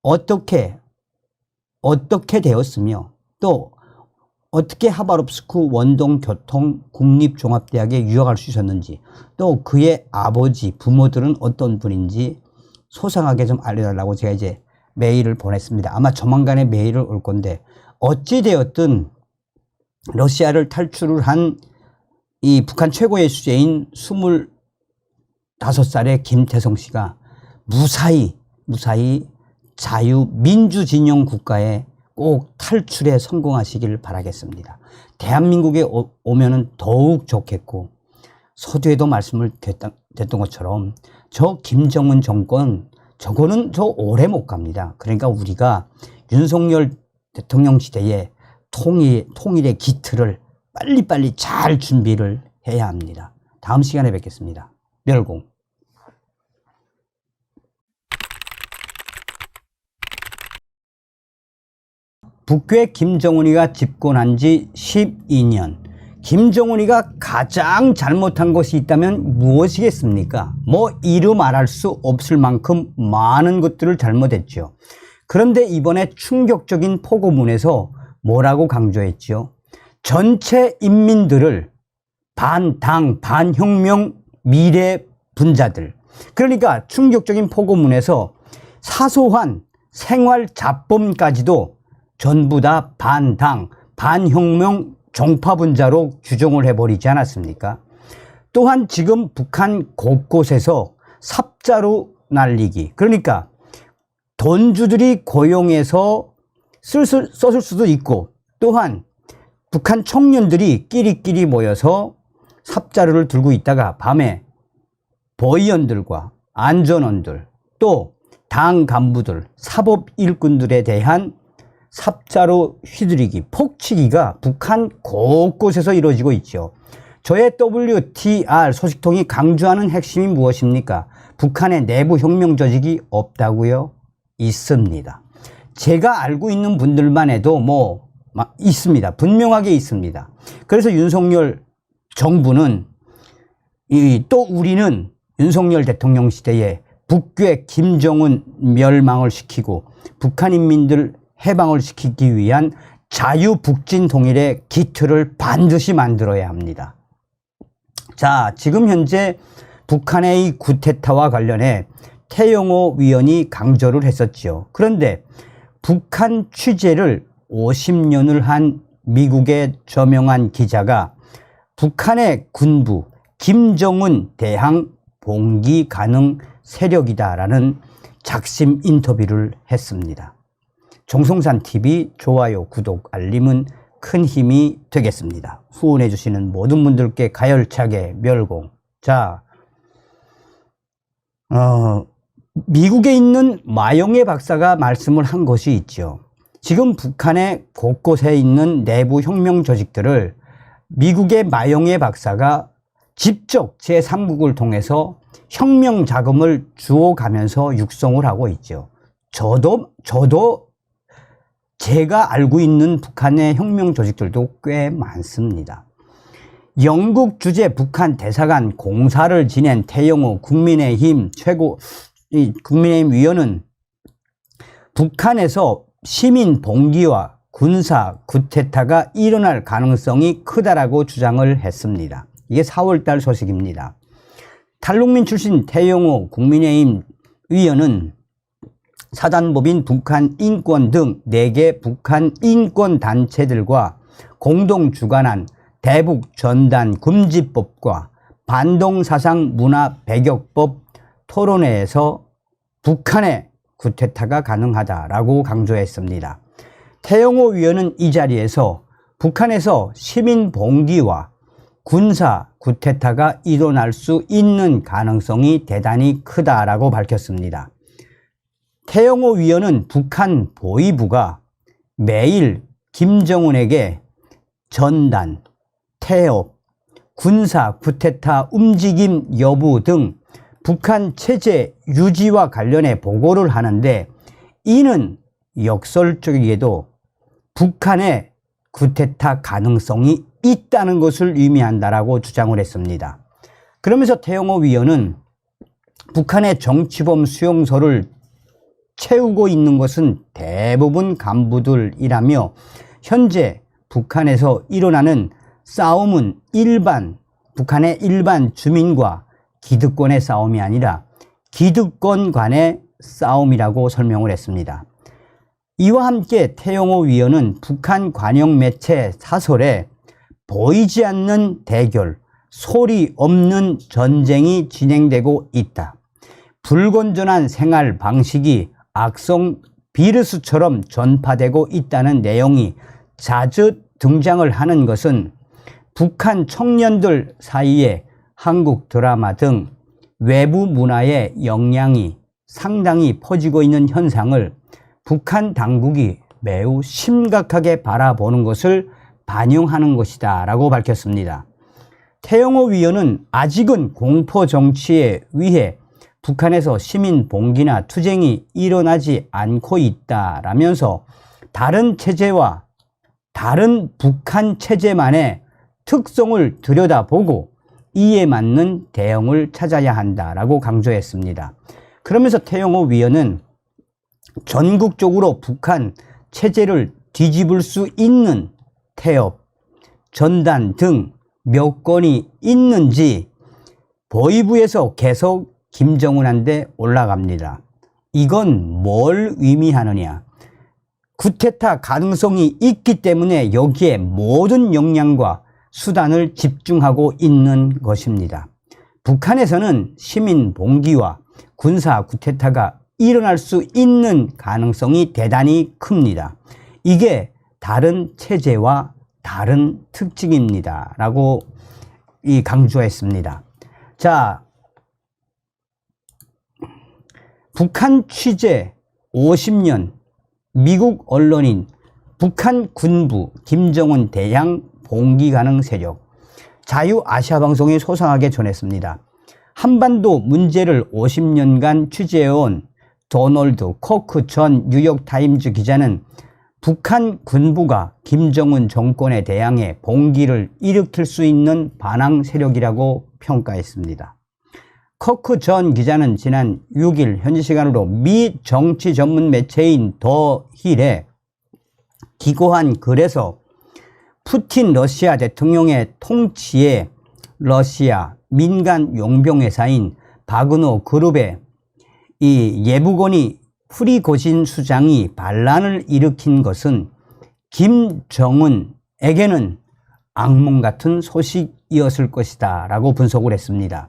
어떻게 되었으며 또 어떻게 하바롭스크 원동교통 국립종합대학에 유학할 수 있었는지, 또 그의 아버지, 부모들은 어떤 분인지 소상하게 좀 알려달라고 제가 이제 메일을 보냈습니다. 아마 조만간에 메일을 올 건데, 어찌되었든 러시아를 탈출을 한 이 북한 최고의 수재인 25살의 김태성 씨가 무사히 자유민주진영 국가에 꼭 탈출에 성공하시길 바라겠습니다. 대한민국에 오면은 더욱 좋겠고, 서두에도 말씀을 드렸던 것처럼 저 김정은 정권 저거는 저 오래 못 갑니다. 그러니까 우리가 윤석열 대통령 시대에 통일의 기틀을 빨리빨리 잘 준비를 해야 합니다. 다음 시간에 뵙겠습니다. 멸공. 북괴 김정은이가 집권한 지 12년. 김정은이가 가장 잘못한 것이 있다면 무엇이겠습니까? 이루 말할 수 없을 만큼 많은 것들을 잘못했죠. 그런데 이번에 충격적인 포고문에서 뭐라고 강조했죠? 전체 인민들을 반당, 반혁명 미래 분자들. 그러니까 충격적인 포고문에서 사소한 생활 잡범까지도 전부 다 반당, 반혁명 종파분자로 규정을 해버리지 않았습니까? 또한 지금 북한 곳곳에서 삽자루 날리기, 그러니까 돈주들이 고용해서 썼을 수도 있고, 또한 북한 청년들이 끼리끼리 모여서 삽자루를 들고 있다가 밤에 보위원들과 안전원들, 또 당 간부들, 사법 일꾼들에 대한 삽자루 휘두르기, 폭치기가 북한 곳곳에서 이루어지고 있죠. 저의 WTR 소식통이 강조하는 핵심이 무엇입니까? 북한의 내부 혁명 조직이 없다고요? 있습니다. 제가 알고 있는 분들만 해도 있습니다. 분명하게 있습니다. 그래서 윤석열 정부는 또 우리는 윤석열 대통령 시대에 북괴 김정은 멸망을 시키고 북한 인민들 해방을 시키기 위한 자유북진 통일의 기틀을 반드시 만들어야 합니다. 자, 지금 현재 북한의 쿠데타와 관련해 태영호 위원이 강조를 했었지요. 그런데 북한 취재를 50년을 한 미국의 저명한 기자가 북한의 군부 김정은 대항 봉기 가능 세력이다라는 작심 인터뷰를 했습니다. 정성산TV 좋아요, 구독, 알림은 큰 힘이 되겠습니다. 후원해 주시는 모든 분들께 가열차게 멸공. 자, 미국에 있는 마용의 박사가 말씀을 한 것이 있죠. 지금 북한의 곳곳에 있는 내부 혁명 조직들을 미국의 마용의 박사가 직접 제3국을 통해서 혁명 자금을 주어가면서 육성을 하고 있죠. 저도 제가 알고 있는 북한의 혁명 조직들도 꽤 많습니다. 영국 주재 북한 대사관 공사를 지낸 태영호 국민의힘 위원은 북한에서 시민 봉기와 군사 쿠데타가 일어날 가능성이 크다라고 주장을 했습니다. 이게 4월달 소식입니다. 탈북민 출신 태영호 국민의힘 위원은 사단법인 북한 인권 등 4개 북한 인권 단체들과 공동 주관한 대북 전단 금지법과 반동사상 문화 배격법 토론회에서 북한의 쿠데타가 가능하다라고 강조했습니다. 태영호 위원은 이 자리에서 북한에서 시민 봉기와 군사 쿠데타가 일어날 수 있는 가능성이 대단히 크다라고 밝혔습니다. 태영호 위원은 북한 보위부가 매일 김정은에게 전단, 태업, 군사 쿠데타 움직임 여부 등 북한 체제 유지와 관련해 보고를 하는데 이는 역설적이게도 북한의 쿠데타 가능성이 있다는 것을 의미한다라고 주장을 했습니다. 그러면서 태영호 위원은 북한의 정치범 수용소를 채우고 있는 것은 대부분 간부들이라며 현재 북한에서 일어나는 싸움은 북한의 일반 주민과 기득권의 싸움이 아니라 기득권 간의 싸움이라고 설명을 했습니다. 이와 함께 태영호 위원은 북한 관영 매체 사설에 보이지 않는 대결, 소리 없는 전쟁이 진행되고 있다. 불건전한 생활 방식이 악성 비루스처럼 전파되고 있다는 내용이 자주 등장을 하는 것은 북한 청년들 사이에 한국 드라마 등 외부 문화의 영향이 상당히 퍼지고 있는 현상을 북한 당국이 매우 심각하게 바라보는 것을 반영하는 것이다 라고 밝혔습니다. 태영호 위원은 아직은 공포 정치에 의해 북한에서 시민 봉기나 투쟁이 일어나지 않고 있다라면서 다른 체제와 다른 북한 체제만의 특성을 들여다보고 이에 맞는 대응을 찾아야 한다라고 강조했습니다. 그러면서 태영호 위원은 전국적으로 북한 체제를 뒤집을 수 있는 태업, 전단 등 몇 건이 있는지 보위부에서 계속 김정은한테 올라갑니다. 이건 뭘 의미하느냐? 쿠데타 가능성이 있기 때문에 여기에 모든 역량과 수단을 집중하고 있는 것입니다. 북한에서는 시민 봉기와 군사 쿠데타가 일어날 수 있는 가능성이 대단히 큽니다. 이게 다른 체제와 다른 특징입니다. 라고 강조했습니다. 자, 북한 취재 50년 미국 언론인 북한 군부 김정은 대항 봉기 가능 세력 자유아시아방송이 소상하게 전했습니다. 한반도 문제를 50년간 취재해온 도널드 코크 전 뉴욕타임즈 기자는 북한 군부가 김정은 정권에 대항해 봉기를 일으킬 수 있는 반항 세력이라고 평가했습니다. 코크 전 기자는 지난 6일 현지 시간으로 미 정치 전문 매체인 더 힐에 기고한 글에서 푸틴 러시아 대통령의 통치에 러시아 민간 용병 회사인 바그너 그룹의 이 예부고니 프리고진 수장이 반란을 일으킨 것은 김정은에게는 악몽 같은 소식이었을 것이다 라고 분석을 했습니다.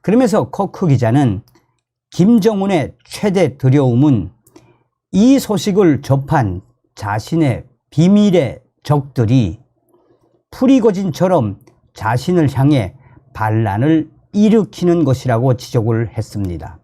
그러면서 커크 기자는 김정은의 최대 두려움은 이 소식을 접한 자신의 비밀의 적들이 프리고진처럼 자신을 향해 반란을 일으키는 것이라고 지적을 했습니다.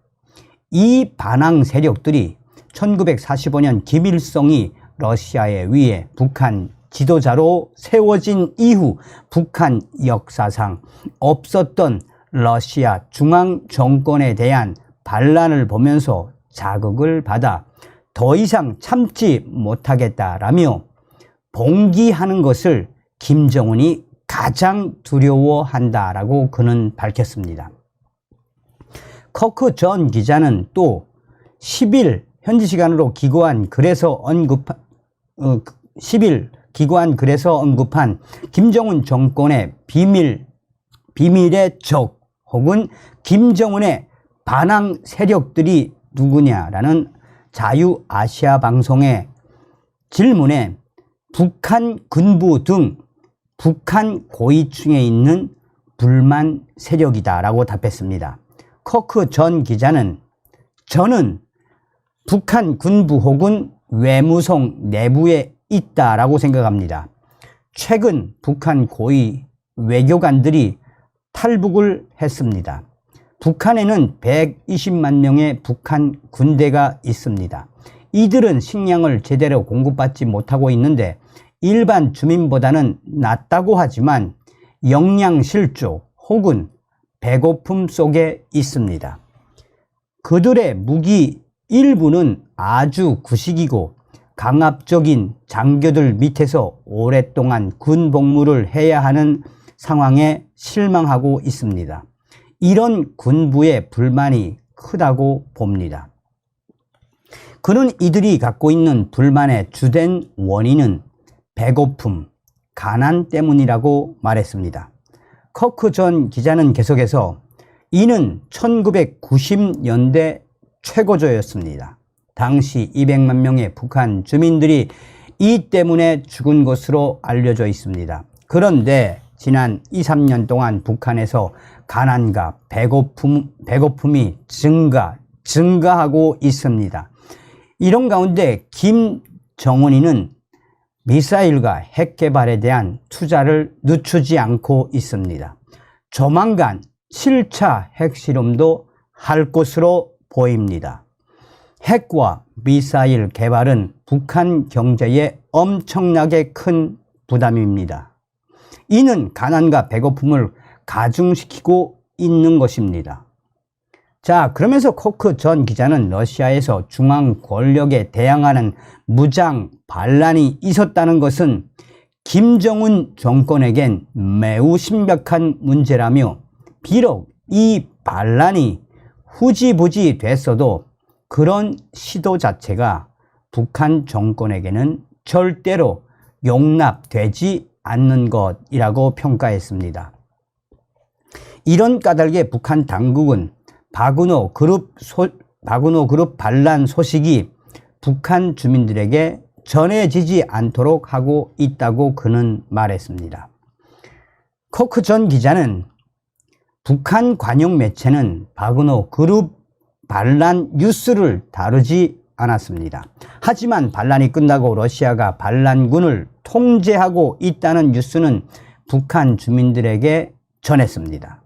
이 반항 세력들이 1945년 김일성이 러시아에 의해 북한 지도자로 세워진 이후 북한 역사상 없었던 러시아 중앙 정권에 대한 반란을 보면서 자극을 받아 더 이상 참지 못하겠다라며 봉기하는 것을 김정은이 가장 두려워한다라고 그는 밝혔습니다. 커크 전 기자는 또 10일 현지 시간으로 기고한 글에서 언급한 김정은 정권의 비밀의 적 혹은 김정은의 반항 세력들이 누구냐라는 자유아시아 방송의 질문에 북한 군부 등 북한 고위층에 있는 불만 세력이다라고 답했습니다. 커크 전 기자는 저는 북한 군부 혹은 외무성 내부에 있다라고 생각합니다. 최근 북한 고위 외교관들이 탈북을 했습니다. 북한에는 120만 명의 북한 군대가 있습니다. 이들은 식량을 제대로 공급받지 못하고 있는데 일반 주민보다는 낫다고 하지만 영양실조 혹은 배고픔 속에 있습니다. 그들의 무기 일부는 아주 구식이고 강압적인 장교들 밑에서 오랫동안 군 복무를 해야 하는 상황에 실망하고 있습니다. 이런 군부의 불만이 크다고 봅니다. 그는 이들이 갖고 있는 불만의 주된 원인은 배고픔, 가난 때문이라고 말했습니다. 커크 전 기자는 계속해서 이는 1990년대 최고조였습니다. 당시 200만 명의 북한 주민들이 이 때문에 죽은 것으로 알려져 있습니다. 그런데 지난 2, 3년 동안 북한에서 가난과 배고픔이 증가하고 있습니다. 이런 가운데 김정은이는 미사일과 핵 개발에 대한 투자를 늦추지 않고 있습니다. 조만간 7차 핵실험도 할 것으로 보입니다. 핵과 미사일 개발은 북한 경제에 엄청나게 큰 부담입니다. 이는 가난과 배고픔을 가중시키고 있는 것입니다. 자, 그러면서 커크 전 기자는 러시아에서 중앙 권력에 대항하는 무장 반란이 있었다는 것은 김정은 정권에겐 매우 심각한 문제라며 비록 이 반란이 후지부지 됐어도 그런 시도 자체가 북한 정권에게는 절대로 용납되지 않는 것이라고 평가했습니다. 이런 까닭에 북한 당국은 바그너 그룹 반란 소식이 북한 주민들에게 전해지지 않도록 하고 있다고 그는 말했습니다. 커크 전 기자는 북한 관영 매체는 바그너 그룹 반란 뉴스를 다루지 않았습니다. 하지만 반란이 끝나고 러시아가 반란군을 통제하고 있다는 뉴스는 북한 주민들에게 전했습니다.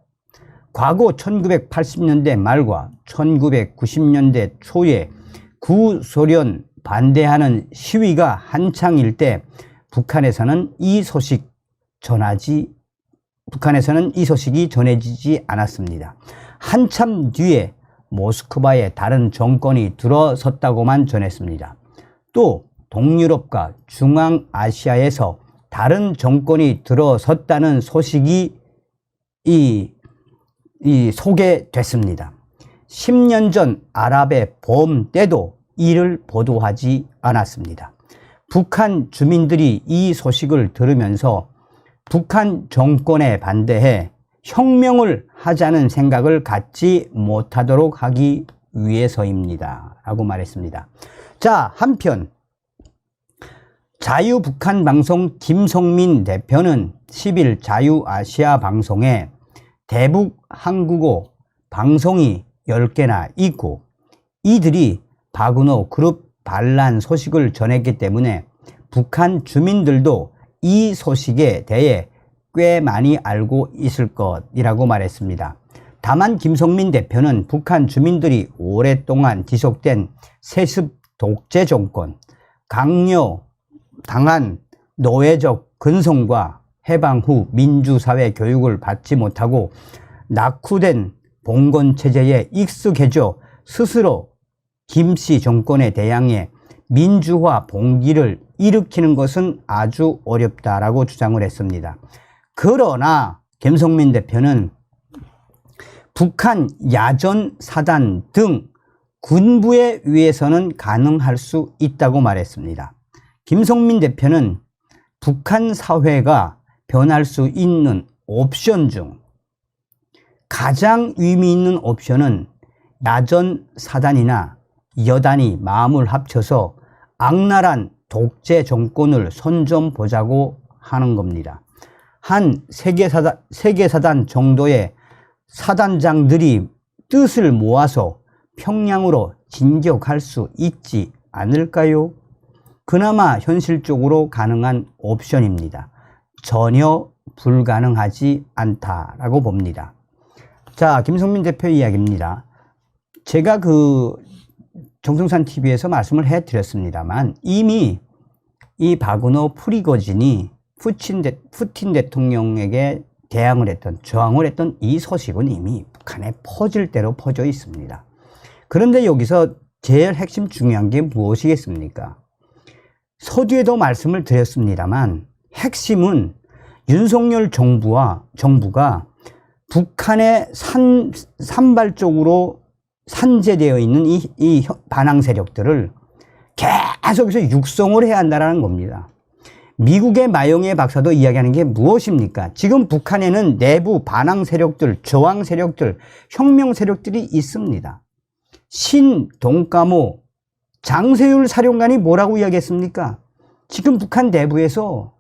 과거 1980년대 말과 1990년대 초에 구소련 반대하는 시위가 한창일 때 북한에서는 이 소식이 전해지지 않았습니다. 한참 뒤에 모스크바에 다른 정권이 들어섰다고만 전했습니다. 또 동유럽과 중앙아시아에서 다른 정권이 들어섰다는 소식이 소개됐습니다. 10년 전 아랍의 봄 때도 이를 보도하지 않았습니다. 북한 주민들이 이 소식을 들으면서 북한 정권에 반대해 혁명을 하자는 생각을 갖지 못하도록 하기 위해서입니다. 라고 말했습니다. 자, 한편 자유북한방송 김성민 대표는 10일 자유아시아 방송에 대북 한국어 방송이 10개나 있고 이들이 박은호 그룹 반란 소식을 전했기 때문에 북한 주민들도 이 소식에 대해 꽤 많이 알고 있을 것이라고 말했습니다. 다만 김성민 대표는 북한 주민들이 오랫동안 지속된 세습 독재 정권, 강요당한 노예적 근성과 해방 후 민주사회 교육을 받지 못하고 낙후된 봉건체제에 익숙해져 스스로 김씨 정권에 대항해 민주화 봉기를 일으키는 것은 아주 어렵다라고 주장을 했습니다. 그러나 김성민 대표는 북한 야전 사단 등 군부에 의해서는 가능할 수 있다고 말했습니다. 김성민 대표는 북한 사회가 변할 수 있는 옵션 중 가장 의미 있는 옵션은 야전 사단이나 여단이 마음을 합쳐서 악랄한 독재 정권을 손 좀 보자고 하는 겁니다. 한 세계사단 정도의 사단장들이 뜻을 모아서 평양으로 진격할 수 있지 않을까요? 그나마 현실적으로 가능한 옵션입니다. 전혀 불가능하지 않다라고 봅니다. 자, 김성민 대표 이야기입니다. 제가 정성산 TV에서 말씀을 해드렸습니다만 이미 이 박은호 프리고진이 푸틴 대통령에게 대항을 했던, 저항을 했던 이 소식은 이미 북한에 퍼질 대로 퍼져 있습니다. 그런데 여기서 제일 핵심 중요한 게 무엇이겠습니까? 서두에도 말씀을 드렸습니다만 핵심은 윤석열 정부가 북한에 산발적으로 산재되어 있는 이 반항 세력들을 계속해서 육성을 해야 한다는 겁니다. 미국의 마영애 박사도 이야기하는 게 무엇입니까? 지금 북한에는 내부 반항 세력들, 저항 세력들, 혁명 세력들이 있습니다. 신동가모 장세율 사령관이 뭐라고 이야기했습니까? 지금 북한 내부에서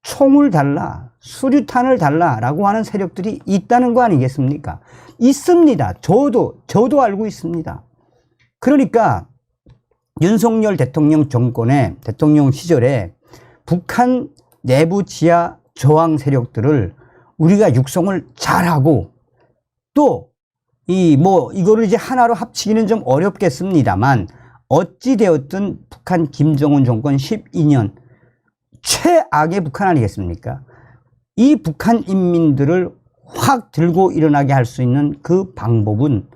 총을 달라, 수류탄을 달라라고 하는 세력들이 있다는 거 아니겠습니까? 있습니다. 저도 알고 있습니다. 그러니까 윤석열 대통령 정권의 대통령 시절에 북한 내부 지하 저항 세력들을 우리가 육성을 잘하고 또 이거를 이제 하나로 합치기는 좀 어렵겠습니다만 어찌되었든 북한 김정은 정권 12년 최악의 북한 아니겠습니까? 이 북한 인민들을 확 들고 일어나게 할 수 있는 그 방법은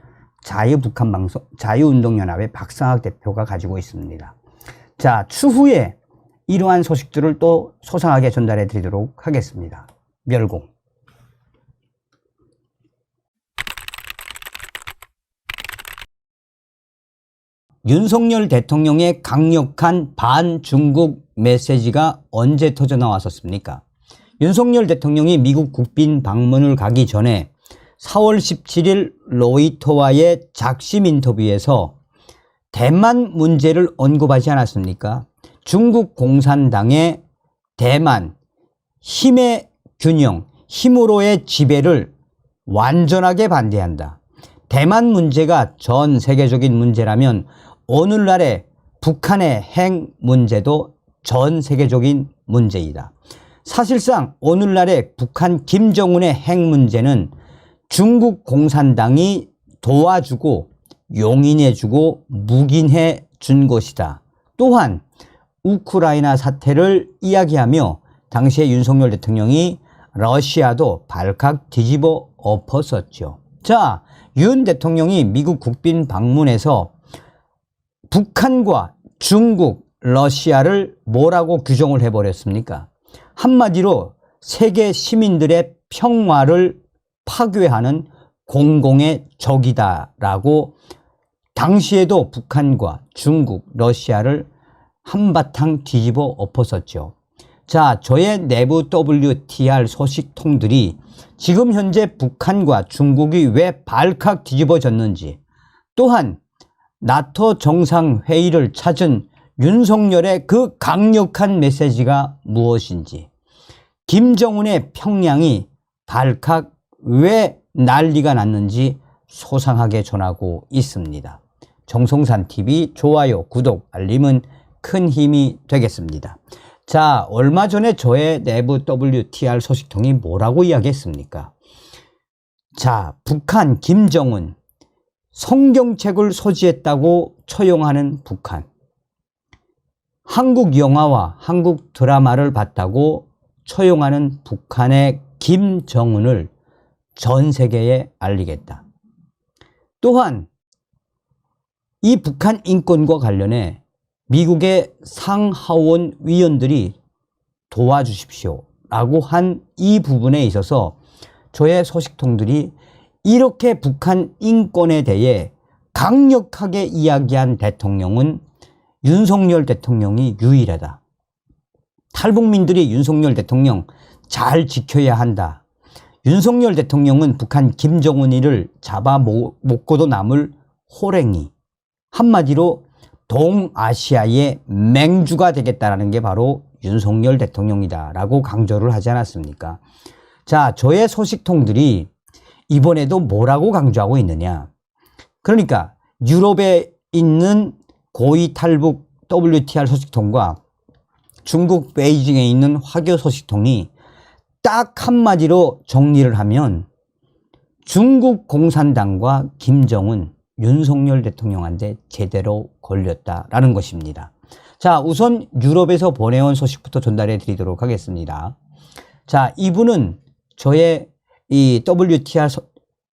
자유북한방송, 자유운동연합의 박상학 대표가 가지고 있습니다. 자, 추후에 이러한 소식들을 또 소상하게 전달해 드리도록 하겠습니다. 멸공. 윤석열 대통령의 강력한 반중국 메시지가 언제 터져 나왔었습니까? 윤석열 대통령이 미국 국빈 방문을 가기 전에 4월 17일 로이터와의 작심 인터뷰에서 대만 문제를 언급하지 않았습니까? 중국 공산당의 대만, 힘의 균형, 힘으로의 지배를 완전하게 반대한다. 대만 문제가 전 세계적인 문제라면 오늘날의 북한의 핵 문제도 전 세계적인 문제이다. 사실상 오늘날의 북한 김정은의 핵 문제는 중국 공산당이 도와주고 용인해주고 묵인해 준 것이다. 또한 우크라이나 사태를 이야기하며 당시에 윤석열 대통령이 러시아도 발칵 뒤집어 엎었었죠. 자, 윤 대통령이 미국 국빈 방문에서 북한과 중국, 러시아를 뭐라고 규정을 해버렸습니까? 한마디로 세계 시민들의 평화를 파괴하는 공공의 적이다라고 당시에도 북한과 중국, 러시아를 한바탕 뒤집어 엎었었죠. 자, 저의 내부 WTR 소식통들이 지금 현재 북한과 중국이 왜 발칵 뒤집어졌는지, 또한 나토 정상회의를 찾은 윤석열의 그 강력한 메시지가 무엇인지, 김정은의 평양이 발칵 왜 난리가 났는지 소상하게 전하고 있습니다. 정성산TV 좋아요, 구독, 알림은 큰 힘이 되겠습니다. 자, 얼마 전에 저의 내부 WTR 소식통이 뭐라고 이야기했습니까? 자, 북한 김정은 성경책을 소지했다고 처용하는 북한, 한국 영화와 한국 드라마를 봤다고 처용하는 북한의 김정은을 전 세계에 알리겠다. 또한 이 북한 인권과 관련해 미국의 상하원 위원들이 도와주십시오 라고 한 이 부분에 있어서 저의 소식통들이 이렇게 북한 인권에 대해 강력하게 이야기한 대통령은 윤석열 대통령이 유일하다. 탈북민들이 윤석열 대통령 잘 지켜야 한다. 윤석열 대통령은 북한 김정은이를 잡아 먹고도 남을 호랭이, 한마디로 동아시아의 맹주가 되겠다라는 게 바로 윤석열 대통령이다 라고 강조를 하지 않았습니까? 자, 저의 소식통들이 이번에도 뭐라고 강조하고 있느냐. 그러니까 유럽에 있는 고위 탈북 WTR 소식통과 중국 베이징에 있는 화교 소식통이 딱 한마디로 정리를 하면 중국 공산당과 김정은, 윤석열 대통령한테 제대로 걸렸다라는 것입니다. 자, 우선 유럽에서 보내온 소식부터 전달해 드리도록 하겠습니다. 자, 이분은 저의 이 WTR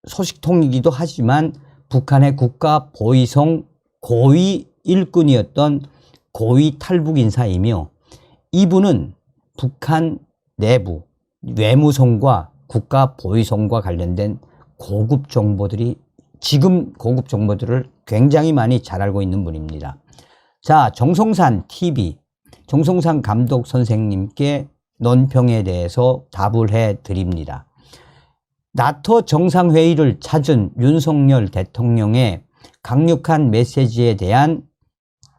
소식통이기도 하지만 북한의 국가 보위성 고위 일꾼이었던 고위 탈북 인사이며, 이분은 북한 내부 외무성과 국가 보위성과 관련된 고급 정보들이, 지금 고급 정보들을 굉장히 많이 잘 알고 있는 분입니다. 자, 정성산TV, 정성산 감독 선생님께 논평에 대해서 답을 해 드립니다. 나토 정상회의를 찾은 윤석열 대통령의 강력한 메시지에 대한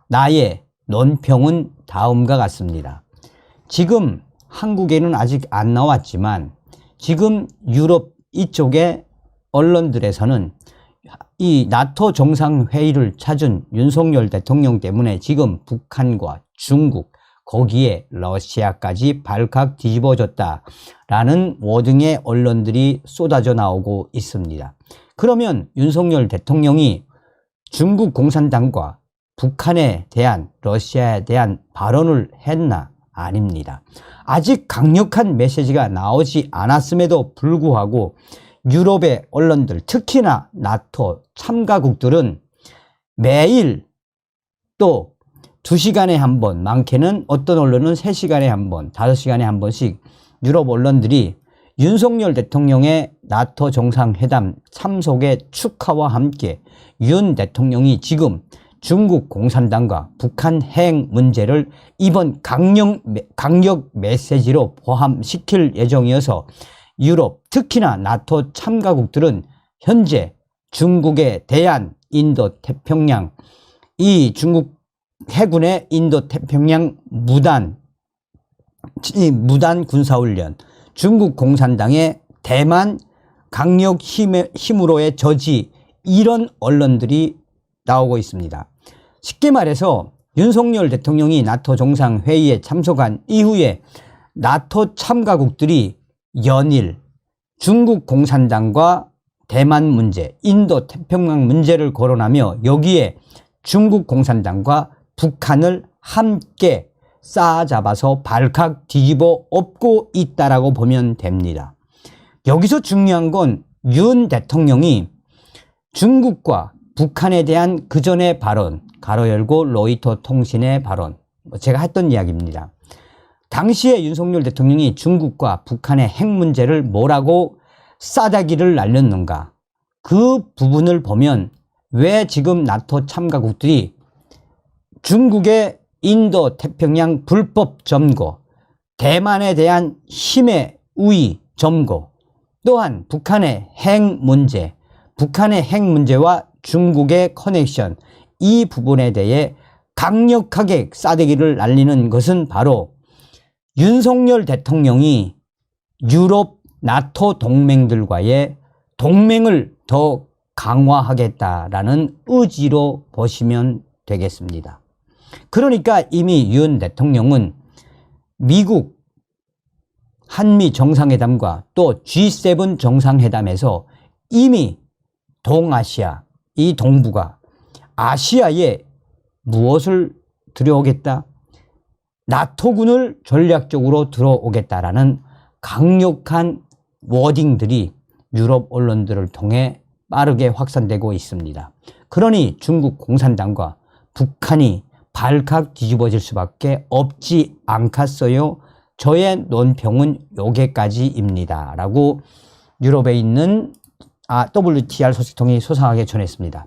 나의 논평은 다음과 같습니다. 지금 한국에는 아직 안 나왔지만 지금 유럽 이쪽의 언론들에서는 이 나토 정상회의를 찾은 윤석열 대통령 때문에 지금 북한과 중국, 거기에 러시아까지 발칵 뒤집어졌다라는 워딩의 언론들이 쏟아져 나오고 있습니다. 그러면 윤석열 대통령이 중국 공산당과 북한에 대한, 러시아에 대한 발언을 했나? 아닙니다. 아직 강력한 메시지가 나오지 않았음에도 불구하고 유럽의 언론들, 특히나 나토 참가국들은 매일 또 2시간에 한 번, 많게는 어떤 언론은 3시간에 한 번, 5시간에 한 번씩 유럽 언론들이 윤석열 대통령의 나토 정상회담 참석의 축하와 함께 윤 대통령이 지금 중국 공산당과 북한 핵 문제를 이번 강력 메시지로 포함시킬 예정이어서 유럽, 특히나 나토 참가국들은 현재 중국에 대한 인도 태평양, 이 중국 해군의 인도 태평양 무단 군사훈련, 중국 공산당의 대만 강력 힘으로의 저지, 이런 언론들이 나오고 있습니다. 쉽게 말해서 윤석열 대통령이 나토 정상회의에 참석한 이후에 나토 참가국들이 연일 중국 공산당과 대만 문제, 인도 태평양 문제를 거론하며 여기에 중국 공산당과 북한을 함께 싸잡아서 발칵 뒤집어 엎고 있다라고 보면 됩니다. 여기서 중요한 건 윤 대통령이 중국과 북한에 대한 그전의 발언, 가로 열고 로이터 통신의 발언, 제가 했던 이야기입니다. 당시에 윤석열 대통령이 중국과 북한의 핵 문제를 뭐라고 싸다기를 날렸는가, 그 부분을 보면 왜 지금 나토 참가국들이 중국의 인도 태평양 불법 점거, 대만에 대한 힘의 우위 점거, 또한 북한의 핵 문제, 북한의 핵 문제와 중국의 커넥션, 이 부분에 대해 강력하게 싸대기를 날리는 것은 바로 윤석열 대통령이 유럽 나토 동맹들과의 동맹을 더 강화하겠다라는 의지로 보시면 되겠습니다. 그러니까 이미 윤 대통령은 미국 한미 정상회담과 또 G7 정상회담에서 이미 동아시아, 이 동북아, 아시아에 무엇을 들여오겠다? 나토군을 전략적으로 들어오겠다라는 강력한 워딩들이 유럽 언론들을 통해 빠르게 확산되고 있습니다. 그러니 중국 공산당과 북한이 발칵 뒤집어질 수밖에 없지 않겠어요. 저의 논평은 요게까지입니다. 라고 유럽에 있는 WTR 소식통이 소상하게 전했습니다.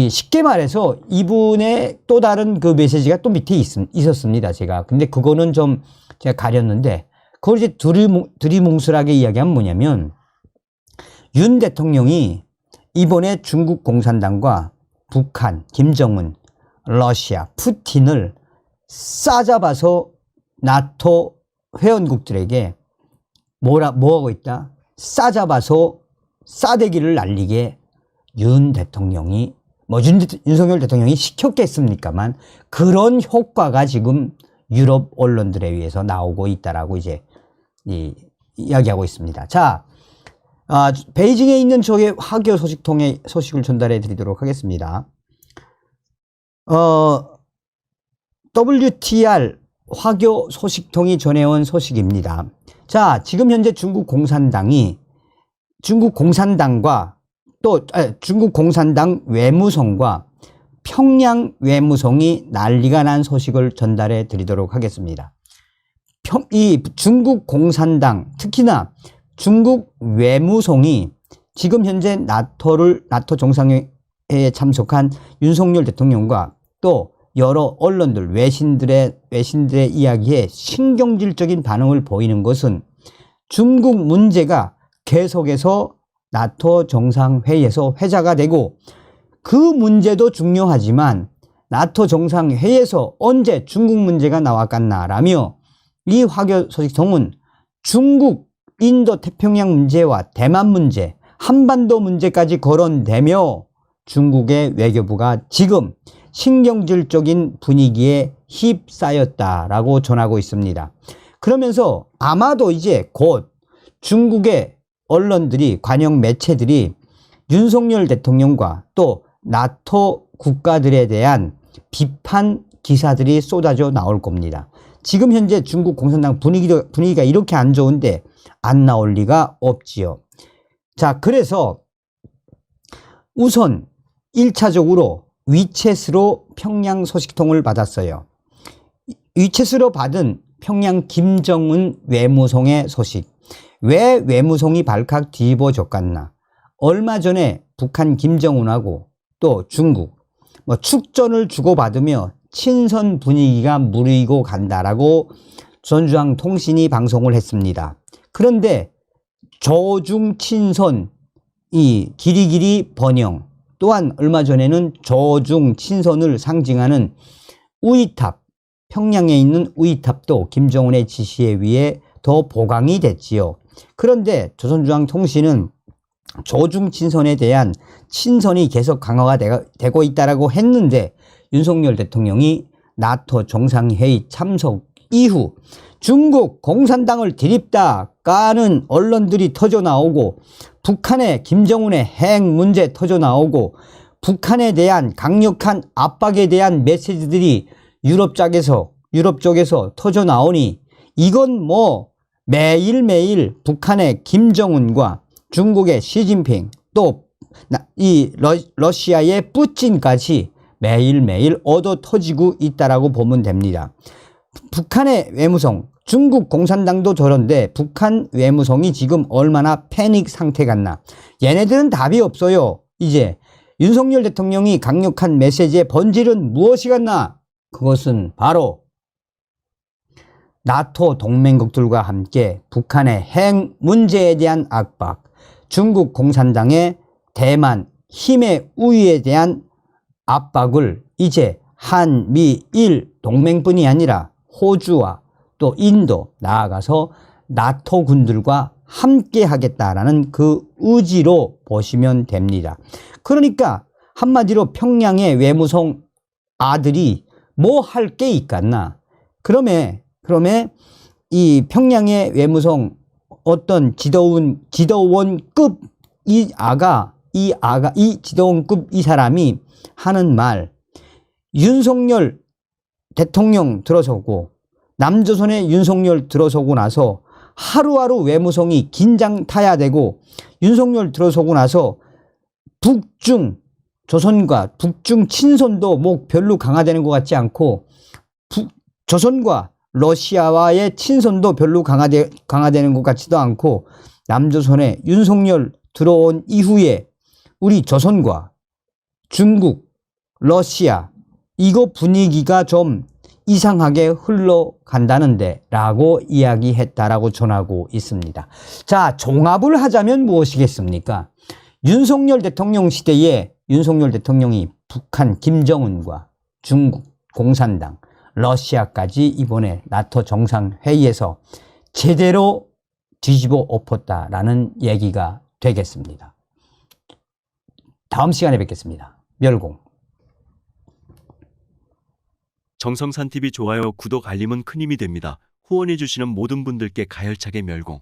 쉽게 말해서 이분의 또 다른 그 메시지가 또 밑에 있었습니다. 제가. 근데 그거는 좀 제가 가렸는데, 그걸 이제 두리뭉술하게 이야기하면 뭐냐면, 윤 대통령이 이번에 중국 공산당과 북한, 김정은, 러시아, 푸틴을 싸잡아서 나토 회원국들에게 뭐하고 있다? 싸잡아서 싸대기를 날리게 윤 대통령이, 윤석열 대통령이 시켰겠습니까만 그런 효과가 지금 유럽 언론들에 의해서 나오고 있다라고 이제 이야기하고 있습니다. 자, 베이징에 있는 저의 화교 소식통의 소식을 전달해 드리도록 하겠습니다. WTR 화교 소식통이 전해온 소식입니다. 자, 지금 현재 중국 공산당과 또 중국 공산당 외무성과 평양 외무성이 난리가 난 소식을 전달해 드리도록 하겠습니다. 이 중국 공산당, 특히나 중국 외무성이 지금 현재 나토 정상회의에 참석한 윤석열 대통령과 또 여러 언론들, 외신들의 이야기에 신경질적인 반응을 보이는 것은 중국 문제가 계속해서 나토 정상회의에서 회자가 되고, 그 문제도 중요하지만 나토 정상회의에서 언제 중국 문제가 나왔겠나라며 이 화교 소식통은 중국, 인도 태평양 문제와 대만 문제, 한반도 문제까지 거론되며 중국의 외교부가 지금 신경질적인 분위기에 휩싸였다라고 전하고 있습니다. 그러면서 아마도 이제 곧 중국의 언론들이, 관영 매체들이 윤석열 대통령과 또 나토 국가들에 대한 비판 기사들이 쏟아져 나올 겁니다. 지금 현재 중국 공산당 분위기가 이렇게 안 좋은데 안 나올 리가 없지요. 자, 그래서 우선 1차적으로 위챗으로 평양 소식통을 받았어요. 위챗으로 받은 평양 김정은 외무성의 소식. 왜 외무성이 발칵 뒤집어졌겠나? 얼마 전에 북한 김정은하고 또 중국 축전을 주고받으며 친선 분위기가 무르익어 간다라고 조선중앙통신이 방송을 했습니다. 그런데 조중 친선, 이 기리기리 번영, 또한 얼마 전에는 조중 친선을 상징하는 우이탑, 평양에 있는 우이탑도 김정은의 지시에 의해 더 보강이 됐지요. 그런데 조선중앙통신은 조중 친선에 대한 친선이 계속 강화가 되고 있다라고 했는데, 윤석열 대통령이 나토 정상회의 참석 이후 중국 공산당을 드립다 까는 언론들이 터져 나오고, 북한의 김정은의 핵 문제 터져 나오고, 북한에 대한 강력한 압박에 대한 메시지들이 유럽 쪽에서 터져 나오니, 이건 뭐 매일매일 북한의 김정은과 중국의 시진핑, 또 이 러시아의 푸틴까지 매일매일 얻어 터지고 있다라고 보면 됩니다. 북한의 외무성, 중국 공산당도 저런데 북한 외무성이 지금 얼마나 패닉 상태 같나. 얘네들은 답이 없어요. 이제 윤석열 대통령이 강력한 메시지의 본질은 무엇이겠나? 그것은 바로 나토 동맹국들과 함께 북한의 핵 문제에 대한 압박, 중국 공산당의 대만 힘의 우위에 대한 압박을 이제 한미일 동맹뿐이 아니라 호주와 또 인도, 나아가서 나토 군들과 함께 하겠다라는 그 의지로 보시면 됩니다. 그러니까 한마디로 평양의 외무성 아들이 뭐 할 게 있겠나? 그러면 이 평양의 외무성 어떤 지도원급 이 지도원급 이 사람이 하는 말, 윤석열 대통령 들어서고 남조선의 윤석열 들어서고 나서 하루하루 외무성이 긴장타야되고, 윤석열 들어서고 나서 북중 조선과 북중 친선도 뭐 별로 강화되는 것 같지 않고, 조선과 러시아와의 친선도 별로 강화되는 것 같지도 않고, 남조선에 윤석열 들어온 이후에 우리 조선과 중국, 러시아 이거 분위기가 좀 이상하게 흘러간다는데 라고 이야기했다라고 전하고 있습니다. 자, 종합을 하자면 무엇이겠습니까? 윤석열 대통령 시대에 윤석열 대통령이 북한 김정은과 중국 공산당, 러시아까지 이번에 나토 정상회의에서 제대로 뒤집어 엎었다라는 얘기가 되겠습니다. 다음 시간에 뵙겠습니다. 멸공. 정성산TV 좋아요, 구독, 알림은 큰 힘이 됩니다. 후원해주시는 모든 분들께 가열차게 멸공.